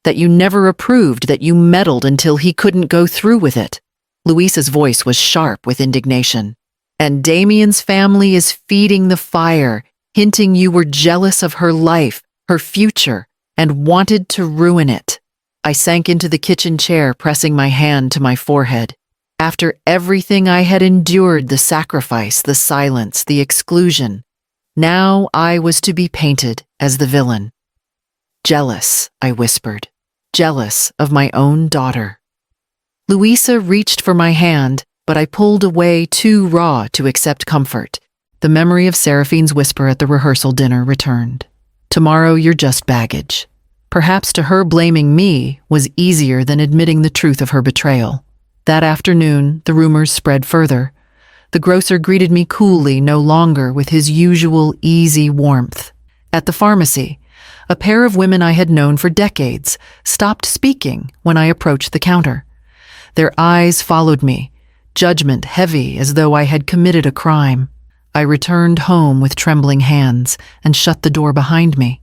That you never approved, that you meddled until he couldn't go through with it." Louisa's voice was sharp with indignation. "And Damien's family is feeding the fire, hinting you were jealous of her life, her future, and wanted to ruin it." I sank into the kitchen chair, pressing my hand to my forehead. After everything I had endured, the sacrifice, the silence, the exclusion, now I was to be painted as the villain. "Jealous," I whispered. "Jealous of my own daughter." Louisa reached for my hand, but I pulled away too raw to accept comfort. The memory of Seraphine's whisper at the rehearsal dinner returned. "Tomorrow you're just baggage." Perhaps to her, blaming me was easier than admitting the truth of her betrayal. That afternoon, the rumors spread further. The grocer greeted me coolly, no longer with his usual easy warmth. At the pharmacy, a pair of women I had known for decades stopped speaking when I approached the counter. Their eyes followed me, judgment heavy as though I had committed a crime. I returned home with trembling hands and shut the door behind me.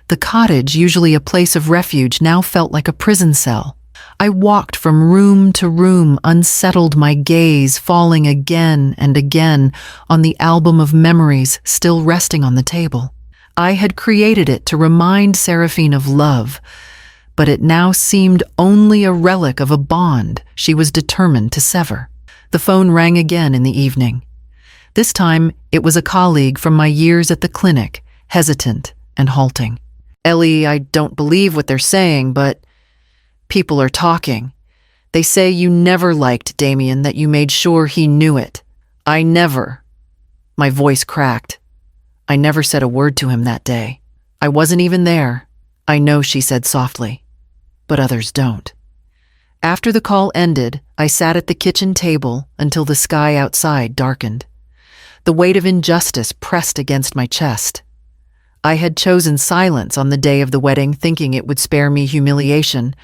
The cottage, usually a place of refuge, now felt like a prison cell. I walked from room to room, unsettled, my gaze falling again and again on the album of memories still resting on the table. I had created it to remind Seraphine of love, but it now seemed only a relic of a bond she was determined to sever. The phone rang again in the evening. This time, it was a colleague from my years at the clinic, hesitant and halting. "Ellie, I don't believe what they're saying, but people are talking. They say you never liked Damien, that you made sure he knew it. I never." My voice cracked. "I never said a word to him that day. I wasn't even there." "I know," she said softly, "but others don't." After the call ended, I sat at the kitchen table until the sky outside darkened. The weight of injustice pressed against my chest. I had chosen silence on the day of the wedding, thinking it would spare me humiliation,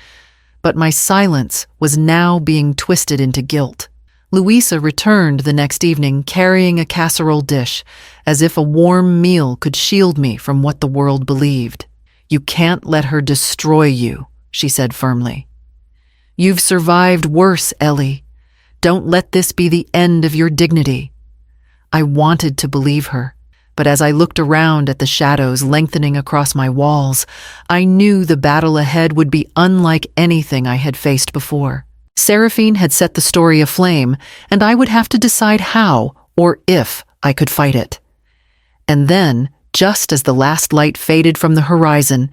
but my silence was now being twisted into guilt. Louisa returned the next evening carrying a casserole dish, as if a warm meal could shield me from what the world believed. "You can't let her destroy you," she said firmly. "You've survived worse, Ellie. Don't let this be the end of your dignity." I wanted to believe her, but as I looked around at the shadows lengthening across my walls, I knew the battle ahead would be unlike anything I had faced before. Seraphine had set the story aflame, and I would have to decide how, or if, I could fight it. And then, just as the last light faded from the horizon,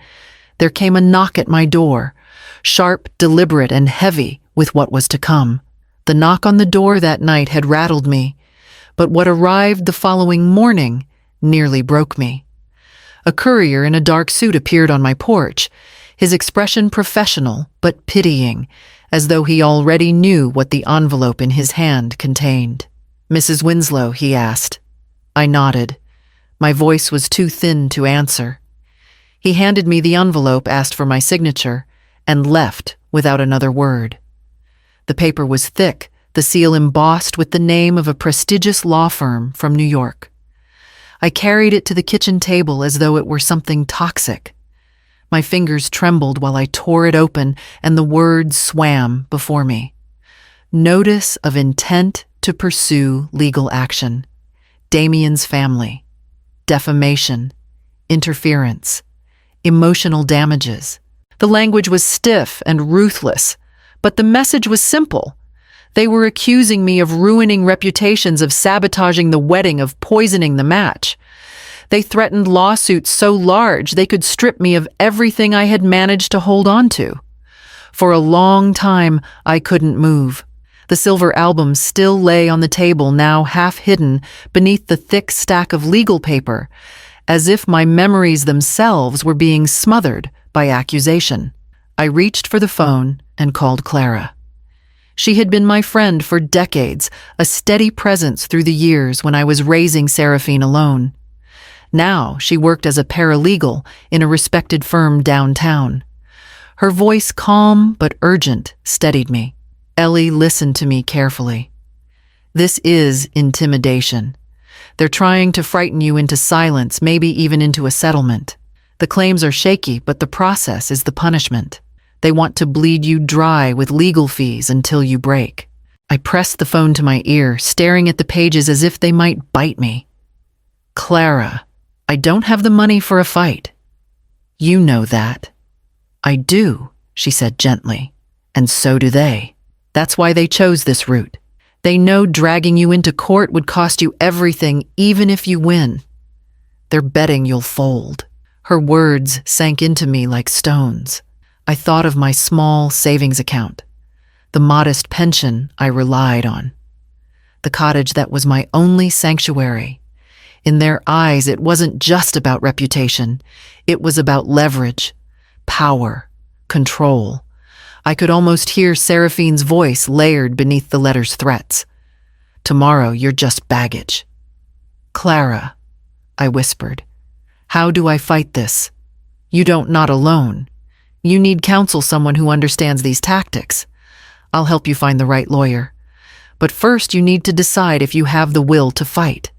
there came a knock at my door, sharp, deliberate, and heavy with what was to come. The knock on the door that night had rattled me, but what arrived the following morning nearly broke me. A courier in a dark suit appeared on my porch, his expression professional but pitying, as though he already knew what the envelope in his hand contained. "Mrs. Winslow?" he asked. I nodded. My voice was too thin to answer. He handed me the envelope, asked for my signature, and left without another word. The paper was thick, the seal embossed with the name of a prestigious law firm from New York. I carried it to the kitchen table as though it were something toxic. My fingers trembled while I tore it open, and the words swam before me. Notice of intent to pursue legal action. Damien's family. Defamation. Interference. Emotional damages. The language was stiff and ruthless, But the message was simple. They were accusing me of ruining reputations, of sabotaging the wedding, of poisoning the match. They threatened lawsuits so large they could strip me of everything I had managed to hold on to. For a long time, I couldn't move. The silver album still lay on the table, now half hidden beneath the thick stack of legal paper, as if my memories themselves were being smothered by accusation. I reached for the phone and called Clara. She had been my friend for decades, a steady presence through the years when I was raising Seraphine alone. Now she worked as a paralegal in a respected firm downtown. Her voice, calm but urgent, steadied me. Ellie listened to me carefully. This is intimidation. They're trying to frighten you into silence, maybe even into a settlement. The claims are shaky, but the process is the punishment. They want to bleed you dry with legal fees until you break. I pressed the phone to my ear, staring at the pages as if they might bite me. Clara, I don't have the money for a fight. You know that. I do, she said gently, and so do they. That's why they chose this route. They know dragging you into court would cost you everything, even if you win. They're betting you'll fold. Her words sank into me like stones. I thought of my small savings account, the modest pension I relied on, the cottage that was my only sanctuary. In their eyes, it wasn't just about reputation. It was about leverage, power, control. I could almost hear Seraphine's voice layered beneath the letter's threats. Tomorrow, you're just baggage. Clara, I whispered, how do I fight this? You don't, not alone. You need counsel, someone who understands these tactics. I'll help you find the right lawyer. But first, you need to decide if you have the will to fight.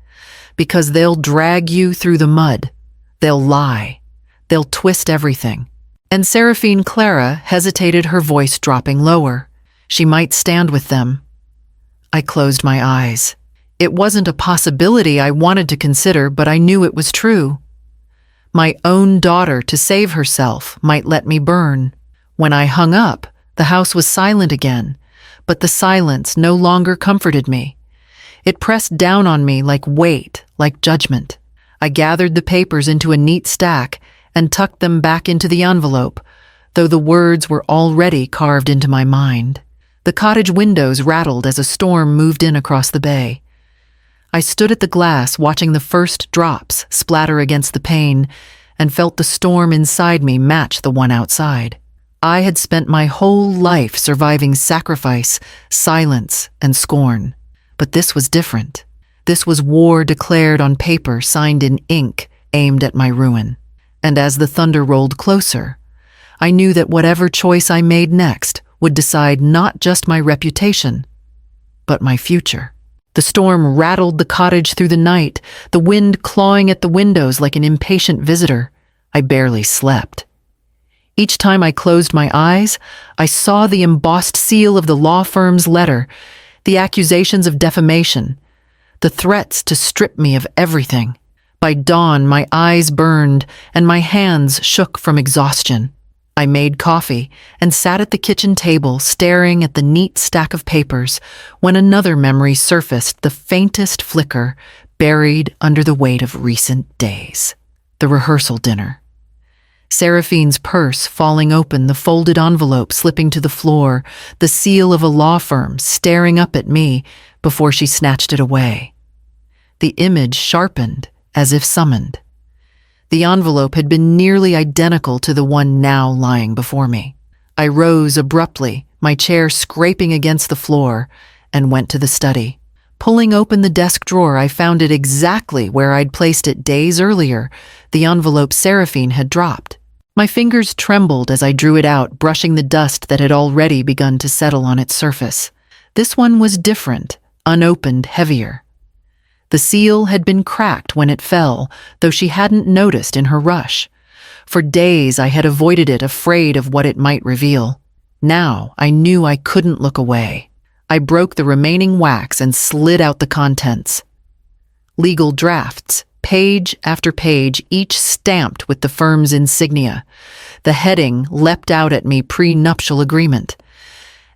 Because they'll drag you through the mud. They'll lie. They'll twist everything. And Seraphine Clara hesitated, her voice dropping lower. She might stand with them. I closed my eyes. It wasn't a possibility I wanted to consider, but I knew it was true. My own daughter, to save herself, might let me burn. When I hung up, the house was silent again, but the silence no longer comforted me. It pressed down on me like weight, like judgment. I gathered the papers into a neat stack and tucked them back into the envelope, though the words were already carved into my mind. The cottage windows rattled as a storm moved in across the bay. I stood at the glass watching the first drops splatter against the pane and felt the storm inside me match the one outside. I had spent my whole life surviving sacrifice, silence, and scorn. But this was different. This was war declared on paper, signed in ink, aimed at my ruin. And as the thunder rolled closer, I knew that whatever choice I made next would decide not just my reputation, but my future. The storm rattled the cottage through the night, the wind clawing at the windows like an impatient visitor. I barely slept. Each time I closed my eyes, I saw the embossed seal of the law firm's letter, the accusations of defamation, the threats to strip me of everything. By dawn, my eyes burned and my hands shook from exhaustion. I made coffee and sat at the kitchen table staring at the neat stack of papers when another memory surfaced, the faintest flicker buried under the weight of recent days. The rehearsal dinner. Seraphine's purse falling open, the folded envelope slipping to the floor, the seal of a law firm staring up at me before she snatched it away. The image sharpened as if summoned. The envelope had been nearly identical to the one now lying before me. I rose abruptly, my chair scraping against the floor, and went to the study. Pulling open the desk drawer, I found it exactly where I'd placed it days earlier, the envelope Seraphine had dropped. My fingers trembled as I drew it out, brushing the dust that had already begun to settle on its surface. This one was different, unopened, heavier. The seal had been cracked when it fell, though she hadn't noticed in her rush. For days I had avoided it, afraid of what it might reveal. Now I knew I couldn't look away. I broke the remaining wax and slid out the contents. Legal drafts, page after page, each stamped with the firm's insignia. The heading leapt out at me, prenuptial agreement.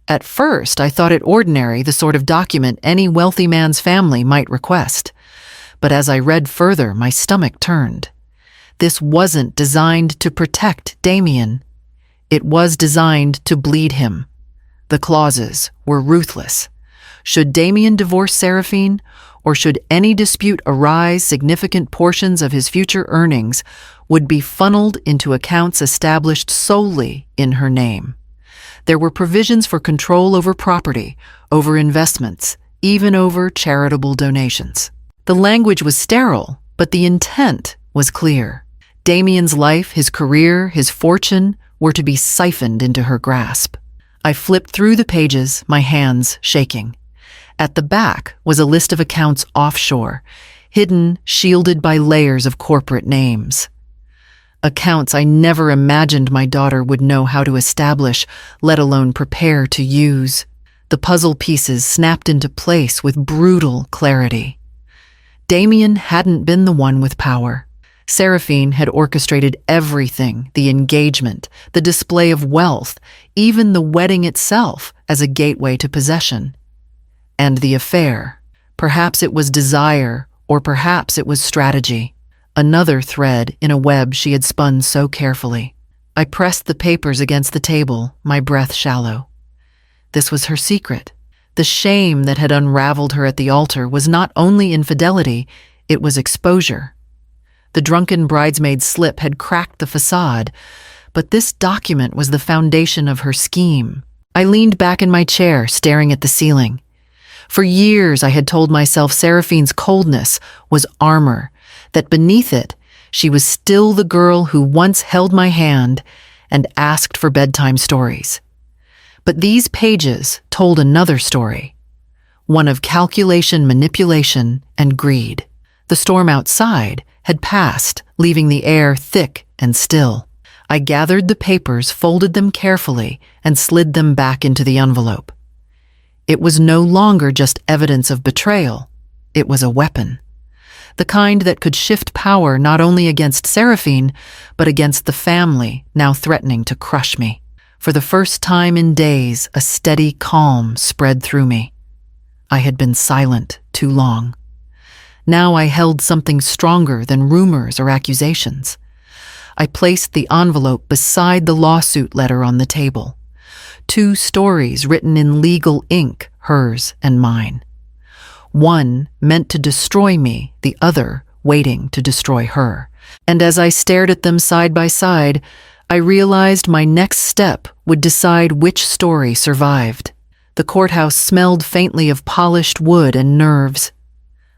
At first, I thought it ordinary, the sort of document any wealthy man's family might request. But as I read further, my stomach turned. This wasn't designed to protect Damien. It was designed to bleed him. The clauses were ruthless. Should Damien divorce Seraphine, or should any dispute arise, significant portions of his future earnings would be funneled into accounts established solely in her name. There were provisions for control over property, over investments, even over charitable donations. The language was sterile, but the intent was clear. Damien's life, his career, his fortune were to be siphoned into her grasp. I flipped through the pages, my hands shaking. At the back was a list of accounts offshore, hidden, shielded by layers of corporate names. Accounts I never imagined my daughter would know how to establish, let alone prepare to use. The puzzle pieces snapped into place with brutal clarity. Damien hadn't been the one with power. Seraphine had orchestrated everything, the engagement, the display of wealth, even the wedding itself as a gateway to possession. And the affair. Perhaps it was desire, or perhaps it was strategy. Another thread in a web she had spun so carefully. I pressed the papers against the table, my breath shallow. This was her secret. The shame that had unraveled her at the altar was not only infidelity, it was exposure. The drunken bridesmaid slip had cracked the facade, but this document was the foundation of her scheme. I leaned back in my chair, staring at the ceiling. For years I had told myself Seraphine's coldness was armor, that beneath it, she was still the girl who once held my hand and asked for bedtime stories. But these pages told another story, one of calculation, manipulation, and greed. The storm outside had passed, leaving the air thick and still. I gathered the papers, folded them carefully, and slid them back into the envelope. It was no longer just evidence of betrayal. It was a weapon. The kind that could shift power not only against Seraphine, but against the family now threatening to crush me. For the first time in days, a steady calm spread through me. I had been silent too long. Now I held something stronger than rumors or accusations. I placed the envelope beside the lawsuit letter on the table. 2 stories written in legal ink, hers and mine. One meant to destroy me, the other waiting to destroy her. And as I stared at them side by side, I realized my next step would decide which story survived. The courthouse smelled faintly of polished wood and nerves.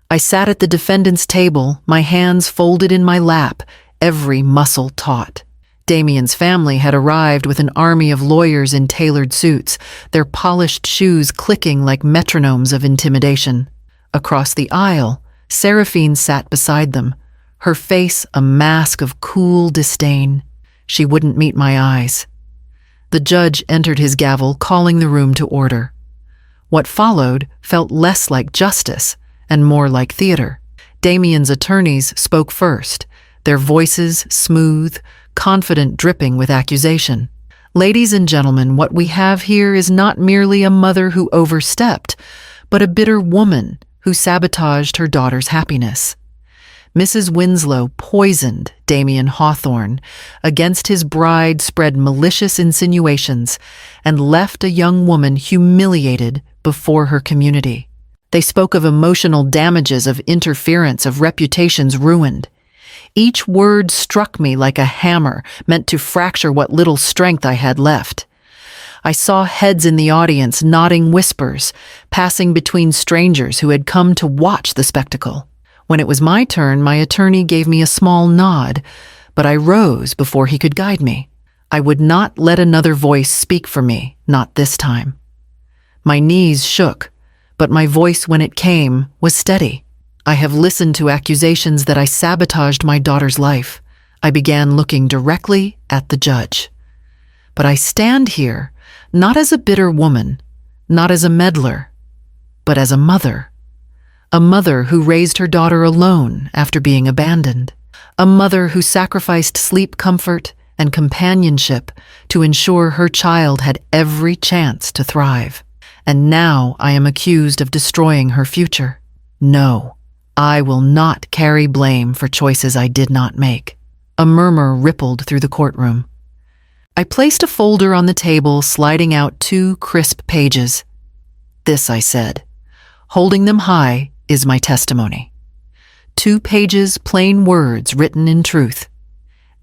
I sat at the defendant's table, my hands folded in my lap, every muscle taut. Damien's family had arrived with an army of lawyers in tailored suits, their polished shoes clicking like metronomes of intimidation. Across the aisle, Seraphine sat beside them, her face a mask of cool disdain. She wouldn't meet my eyes. The judge entered his gavel, calling the room to order. What followed felt less like justice and more like theater. Damien's attorneys spoke first, their voices smooth, confident, dripping with accusation. Ladies and gentlemen, what we have here is not merely a mother who overstepped, but a bitter woman who sabotaged her daughter's happiness. Mrs. Winslow poisoned Damien Hawthorne, against his bride spread malicious insinuations, and left a young woman humiliated before her community. They spoke of emotional damages, of interference, of reputations ruined. Each word struck me like a hammer, meant to fracture what little strength I had left. I saw heads in the audience nodding whispers, passing between strangers who had come to watch the spectacle. When it was my turn, my attorney gave me a small nod, but I rose before he could guide me. I would not let another voice speak for me, not this time. My knees shook, but my voice, when it came, was steady. I have listened to accusations that I sabotaged my daughter's life. I began looking directly at the judge. But I stand here, not as a bitter woman, not as a meddler, but as a mother. A mother who raised her daughter alone after being abandoned. A mother who sacrificed sleep, comfort, and companionship to ensure her child had every chance to thrive. And now I am accused of destroying her future. No, I will not carry blame for choices I did not make. A murmur rippled through the courtroom. I placed a folder on the table, sliding out 2 crisp pages. This, I said, holding them high, is my testimony. 2 pages, plain words written in truth.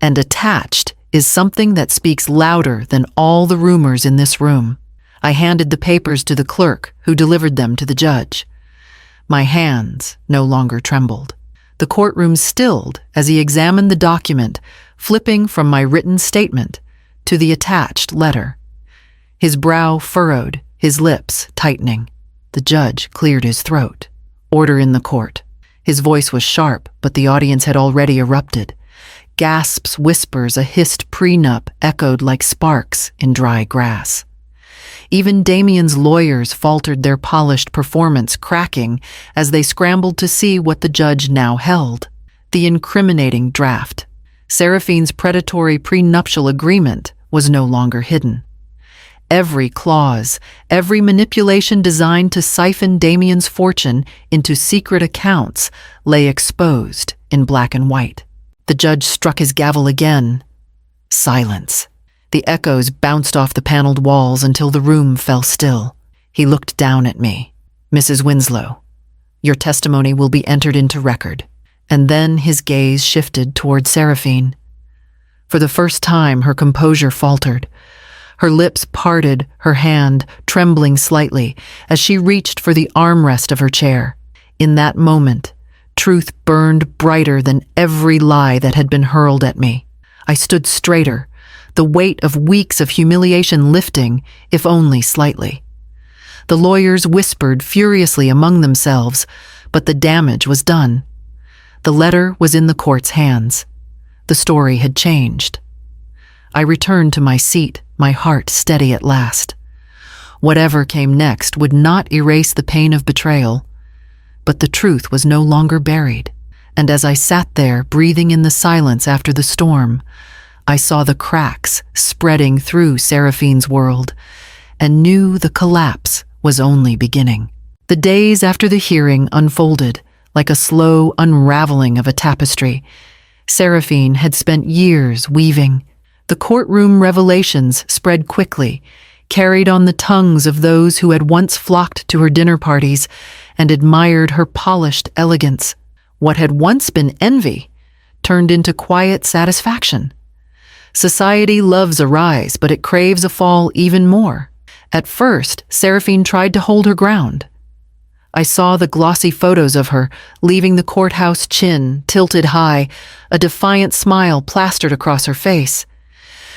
And attached is something that speaks louder than all the rumors in this room. I handed the papers to the clerk, who delivered them to the judge. My hands no longer trembled. The courtroom stilled as he examined the document, flipping from my written statement to the attached letter. His brow furrowed, his lips tightening. The judge cleared his throat. Order in the court. His voice was sharp, but the audience had already erupted. Gasps, whispers, a hissed prenup echoed like sparks in dry grass. Even Damien's lawyers faltered their polished performance, cracking as they scrambled to see what the judge now held. The incriminating draft. Seraphine's predatory prenuptial agreement was no longer hidden. Every clause, every manipulation designed to siphon Damien's fortune into secret accounts lay exposed in black and white. The judge struck his gavel again. Silence. The echoes bounced off the paneled walls until the room fell still. He looked down at me. Mrs. Winslow, your testimony will be entered into record. And then his gaze shifted toward Seraphine. For the first time, her composure faltered. Her lips parted, her hand trembling slightly as she reached for the armrest of her chair. In that moment, truth burned brighter than every lie that had been hurled at me. I stood straighter, the weight of weeks of humiliation lifting, if only slightly. The lawyers whispered furiously among themselves, but the damage was done. The letter was in the court's hands. The story had changed. I returned to my seat, my heart steady at last. Whatever came next would not erase the pain of betrayal, but the truth was no longer buried. And as I sat there, breathing in the silence after the storm, I saw the cracks spreading through Seraphine's world and knew the collapse was only beginning. The days after the hearing unfolded like a slow unraveling of a tapestry. Seraphine had spent years weaving. The courtroom revelations spread quickly, carried on the tongues of those who had once flocked to her dinner parties and admired her polished elegance. What had once been envy turned into quiet satisfaction. Society loves a rise, but it craves a fall even more. At first, Seraphine tried to hold her ground. I saw the glossy photos of her, leaving the courthouse, chin tilted high, a defiant smile plastered across her face.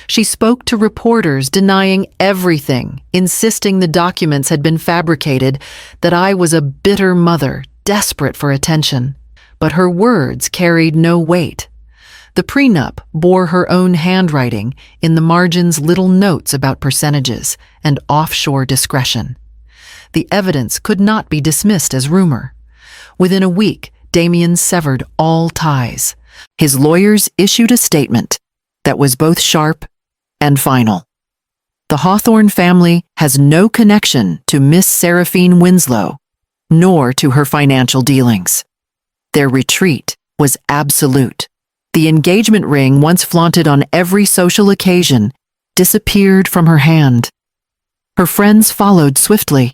She spoke to reporters, denying everything, insisting the documents had been fabricated, that I was a bitter mother, desperate for attention. But her words carried no weight. The prenup bore her own handwriting, in the margins little notes about percentages and offshore discretion. The evidence could not be dismissed as rumor. Within a week, Damien severed all ties. His lawyers issued a statement that was both sharp and final. The Hawthorne family has no connection to Miss Seraphine Winslow, nor to her financial dealings. Their retreat was absolute. The engagement ring, once flaunted on every social occasion, disappeared from her hand. Her friends followed swiftly.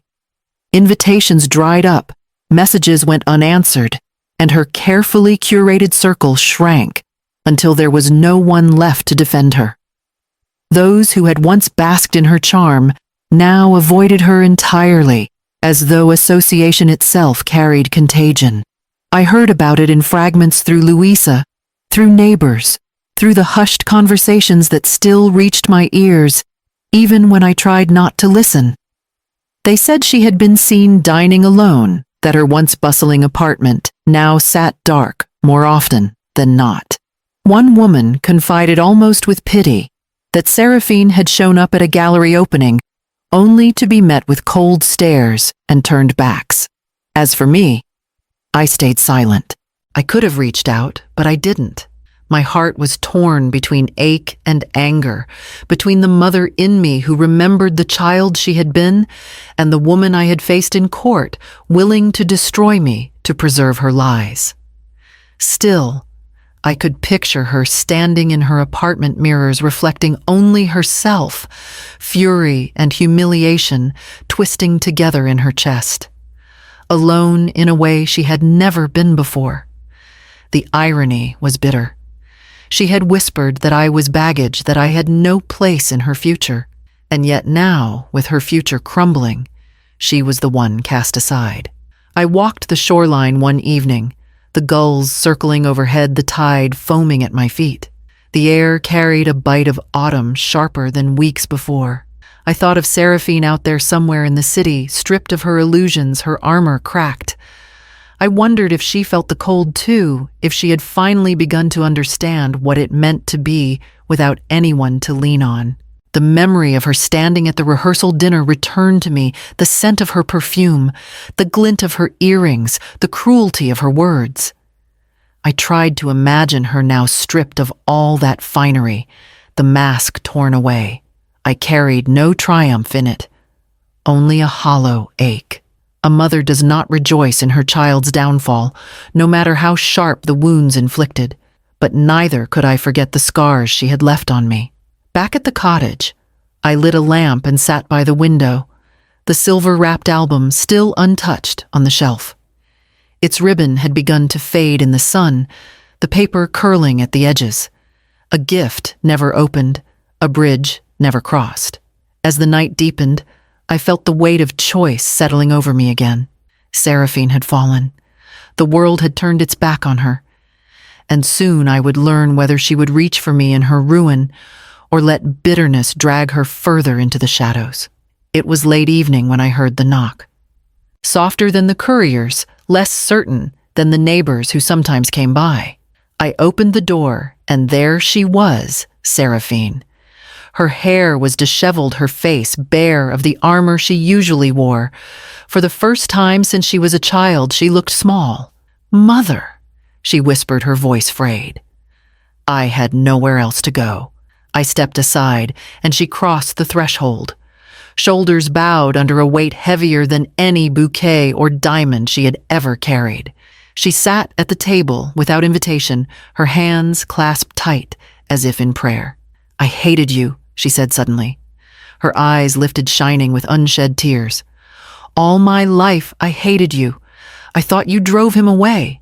Invitations dried up, messages went unanswered, and her carefully curated circle shrank until there was no one left to defend her. Those who had once basked in her charm now avoided her entirely, as though association itself carried contagion. I heard about it in fragments through Louisa, through neighbors, through the hushed conversations that still reached my ears, even when I tried not to listen. They said she had been seen dining alone, that her once bustling apartment now sat dark more often than not. One woman confided almost with pity that Seraphine had shown up at a gallery opening only to be met with cold stares and turned backs. As for me, I stayed silent. I could have reached out, but I didn't. My heart was torn between ache and anger, between the mother in me who remembered the child she had been and the woman I had faced in court, willing to destroy me to preserve her lies. Still, I could picture her standing in her apartment mirrors reflecting only herself, fury and humiliation twisting together in her chest. Alone in a way she had never been before. The irony was bitter. She had whispered that I was baggage, that I had no place in her future, and yet now, with her future crumbling, she was the one cast aside. I walked the shoreline one evening, the gulls circling overhead, the tide foaming at my feet. The air carried a bite of autumn sharper than weeks before. I thought of Seraphine out there somewhere in the city, stripped of her illusions, her armor cracked. I wondered if she felt the cold too, if she had finally begun to understand what it meant to be without anyone to lean on. The memory of her standing at the rehearsal dinner returned to me, the scent of her perfume, the glint of her earrings, the cruelty of her words. I tried to imagine her now stripped of all that finery, the mask torn away. I carried no triumph in it, only a hollow ache. A mother does not rejoice in her child's downfall, no matter how sharp the wounds inflicted, but neither could I forget the scars she had left on me. Back at the cottage, I lit a lamp and sat by the window, the silver-wrapped album still untouched on the shelf. Its ribbon had begun to fade in the sun, the paper curling at the edges. A gift never opened, a bridge never crossed. As the night deepened, I felt the weight of choice settling over me again. Seraphine had fallen. The world had turned its back on her. And soon I would learn whether she would reach for me in her ruin or let bitterness drag her further into the shadows. It was late evening when I heard the knock. Softer than the couriers, less certain than the neighbors who sometimes came by. I opened the door, and there she was, Seraphine. Her hair was disheveled, her face bare of the armor she usually wore. For the first time since she was a child, she looked small. "Mother," she whispered, her voice frayed. I had nowhere else to go. I stepped aside, and she crossed the threshold. Shoulders bowed under a weight heavier than any bouquet or diamond she had ever carried. She sat at the table without invitation, her hands clasped tight, as if in prayer. "I hated you," she said suddenly. Her eyes lifted, shining with unshed tears. "All my life I hated you. I thought you drove him away.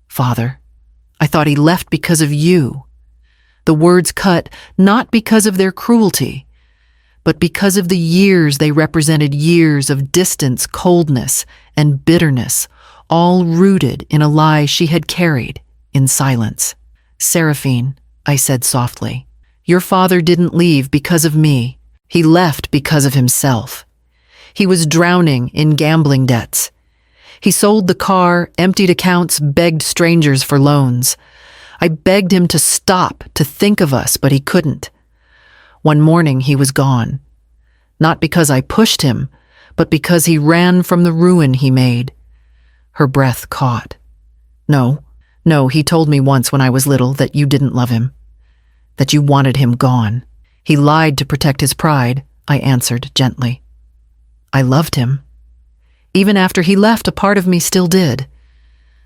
Father, I thought he left because of you." The words cut not because of their cruelty, but because of the years they represented, years of distance, coldness, and bitterness, all rooted in a lie she had carried in silence. "Seraphine," I said softly, "your father didn't leave because of me. He left because of himself. He was drowning in gambling debts. He sold the car, emptied accounts, begged strangers for loans. I begged him to stop, to think of us, but he couldn't. One morning he was gone. Not because I pushed him, but because he ran from the ruin he made." Her breath caught. No, he told me once when I was little that you didn't love him, that you wanted him gone. He lied to protect his pride," I answered gently. "I loved him. Even after he left, a part of me still did.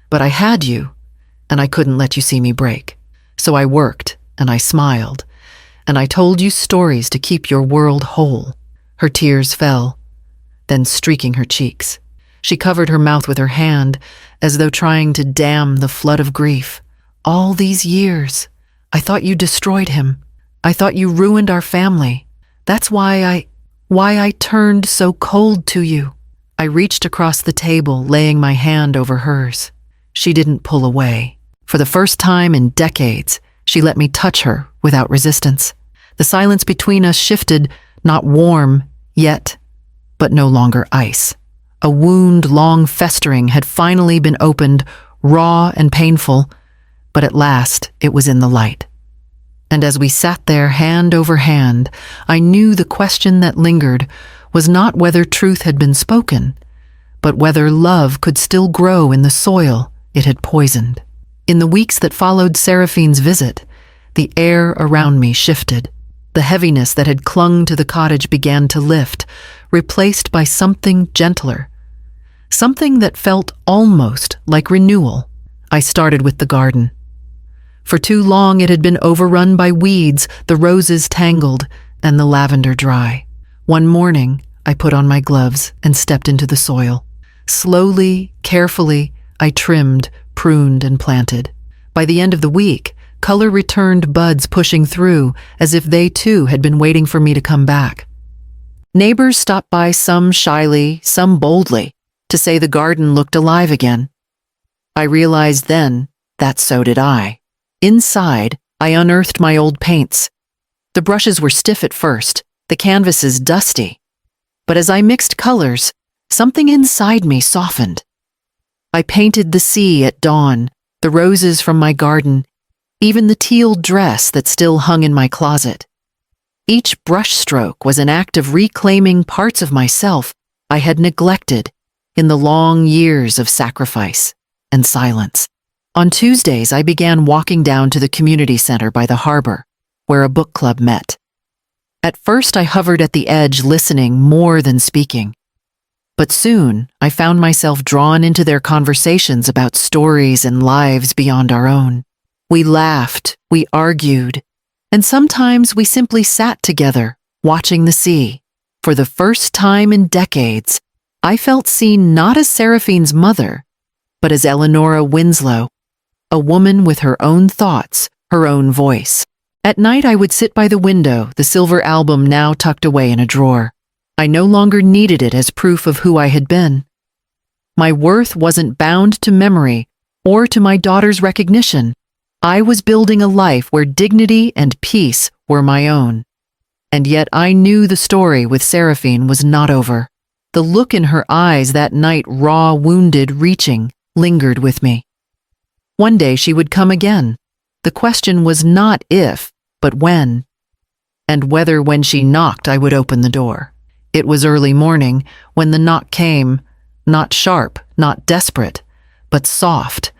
But I had you, and I couldn't let you see me break. So I worked, and I smiled, and I told you stories to keep your world whole." Her tears fell, then streaking her cheeks. She covered her mouth with her hand, as though trying to dam the flood of grief. "All these years, I thought you destroyed him. I thought you ruined our family. That's why I turned so cold to you." I reached across the table, laying my hand over hers. She didn't pull away. For the first time in decades, she let me touch her without resistance. The silence between us shifted, not warm yet, but no longer ice. A wound long festering had finally been opened, raw and painful, but at last it was in the light. And as we sat there hand over hand, I knew the question that lingered was not whether truth had been spoken, but whether love could still grow in the soil it had poisoned. In the weeks that followed Seraphine's visit, the air around me shifted. The heaviness that had clung to the cottage began to lift, replaced by something gentler. Something that felt almost like renewal. I started with the garden. For too long it had been overrun by weeds, the roses tangled, and the lavender dry. One morning, I put on my gloves and stepped into the soil. Slowly, carefully, I trimmed, pruned, and planted. By the end of the week, color returned, buds pushing through, as if they too had been waiting for me to come back. Neighbors stopped by, some shyly, some boldly, to say the garden looked alive again. I realized then that so did I. Inside, I unearthed my old paints. The brushes were stiff at first, the canvases dusty. But as I mixed colors, something inside me softened. I painted the sea at dawn, the roses from my garden, even the teal dress that still hung in my closet. Each brushstroke was an act of reclaiming parts of myself I had neglected in the long years of sacrifice and silence. On Tuesdays, I began walking down to the community center by the harbor, where a book club met. At first, I hovered at the edge, listening more than speaking. But soon, I found myself drawn into their conversations about stories and lives beyond our own. We laughed, we argued, and sometimes we simply sat together, watching the sea. For the first time in decades, I felt seen not as Seraphine's mother, but as Eleonora Winslow, a woman with her own thoughts, her own voice. At night, I would sit by the window, the silver album now tucked away in a drawer. I no longer needed it as proof of who I had been. My worth wasn't bound to memory or to my daughter's recognition. I was building a life where dignity and peace were my own. And yet I knew the story with Seraphine was not over. The look in her eyes that night, raw, wounded, reaching, lingered with me. One day she would come again. The question was not if, but when. And whether when she knocked I would open the door. It was early morning when the knock came, not sharp, not desperate, but soft,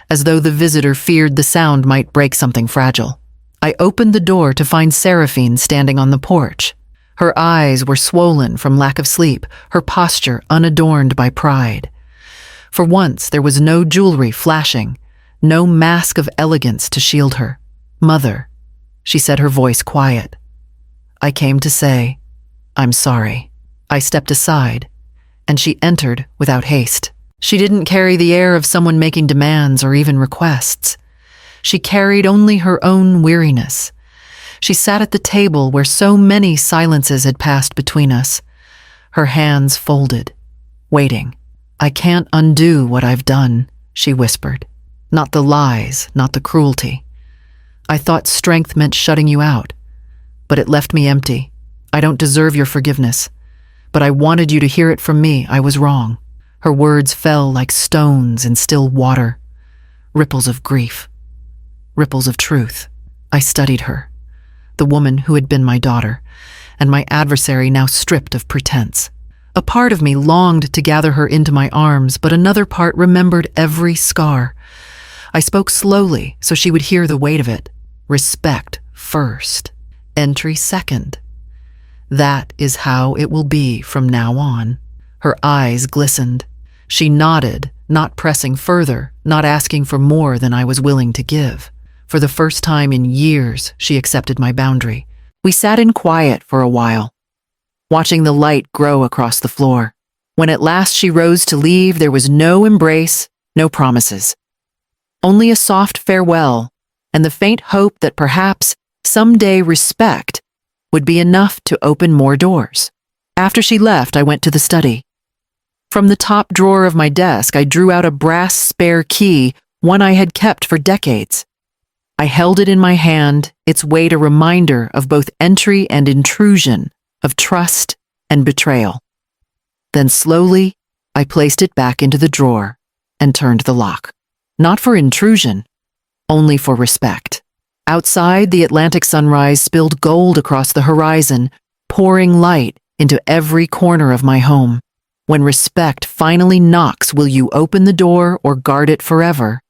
as though the visitor feared the sound might break something fragile. I opened the door to find Seraphine standing on the porch. Her eyes were swollen from lack of sleep, her posture unadorned by pride. For once there was no jewelry flashing, no mask of elegance to shield her. "Mother," she said, her voice quiet. "I came to say, I'm sorry." I stepped aside, and she entered without haste. She didn't carry the air of someone making demands or even requests. She carried only her own weariness. She sat at the table where so many silences had passed between us, her hands folded, waiting. "I can't undo what I've done," she whispered. "Not the lies, not the cruelty. I thought strength meant shutting you out, but it left me empty. I don't deserve your forgiveness, but I wanted you to hear it from me. I was wrong." Her words fell like stones in still water, ripples of grief, ripples of truth. I studied her, the woman who had been my daughter, and my adversary now stripped of pretense. A part of me longed to gather her into my arms, but another part remembered every scar. I spoke slowly so she would hear the weight of it. Respect first, entry second. That is how it will be from now on. Her eyes glistened. She nodded, not pressing further, not asking for more than I was willing to give. For the first time in years, she accepted my boundary. We sat in quiet for a while, watching the light grow across the floor. When at last she rose to leave, there was no embrace, no promises. Only a soft farewell, and the faint hope that perhaps someday respect would be enough to open more doors. After she left, I went to the study. From the top drawer of my desk, I drew out a brass spare key, one I had kept for decades. I held it in my hand, its weight a reminder of both entry and intrusion, of trust and betrayal. Then slowly, I placed it back into the drawer and turned the lock. Not for intrusion, only for respect. Outside, the Atlantic sunrise spilled gold across the horizon, pouring light into every corner of my home. When respect finally knocks, will you open the door or guard it forever?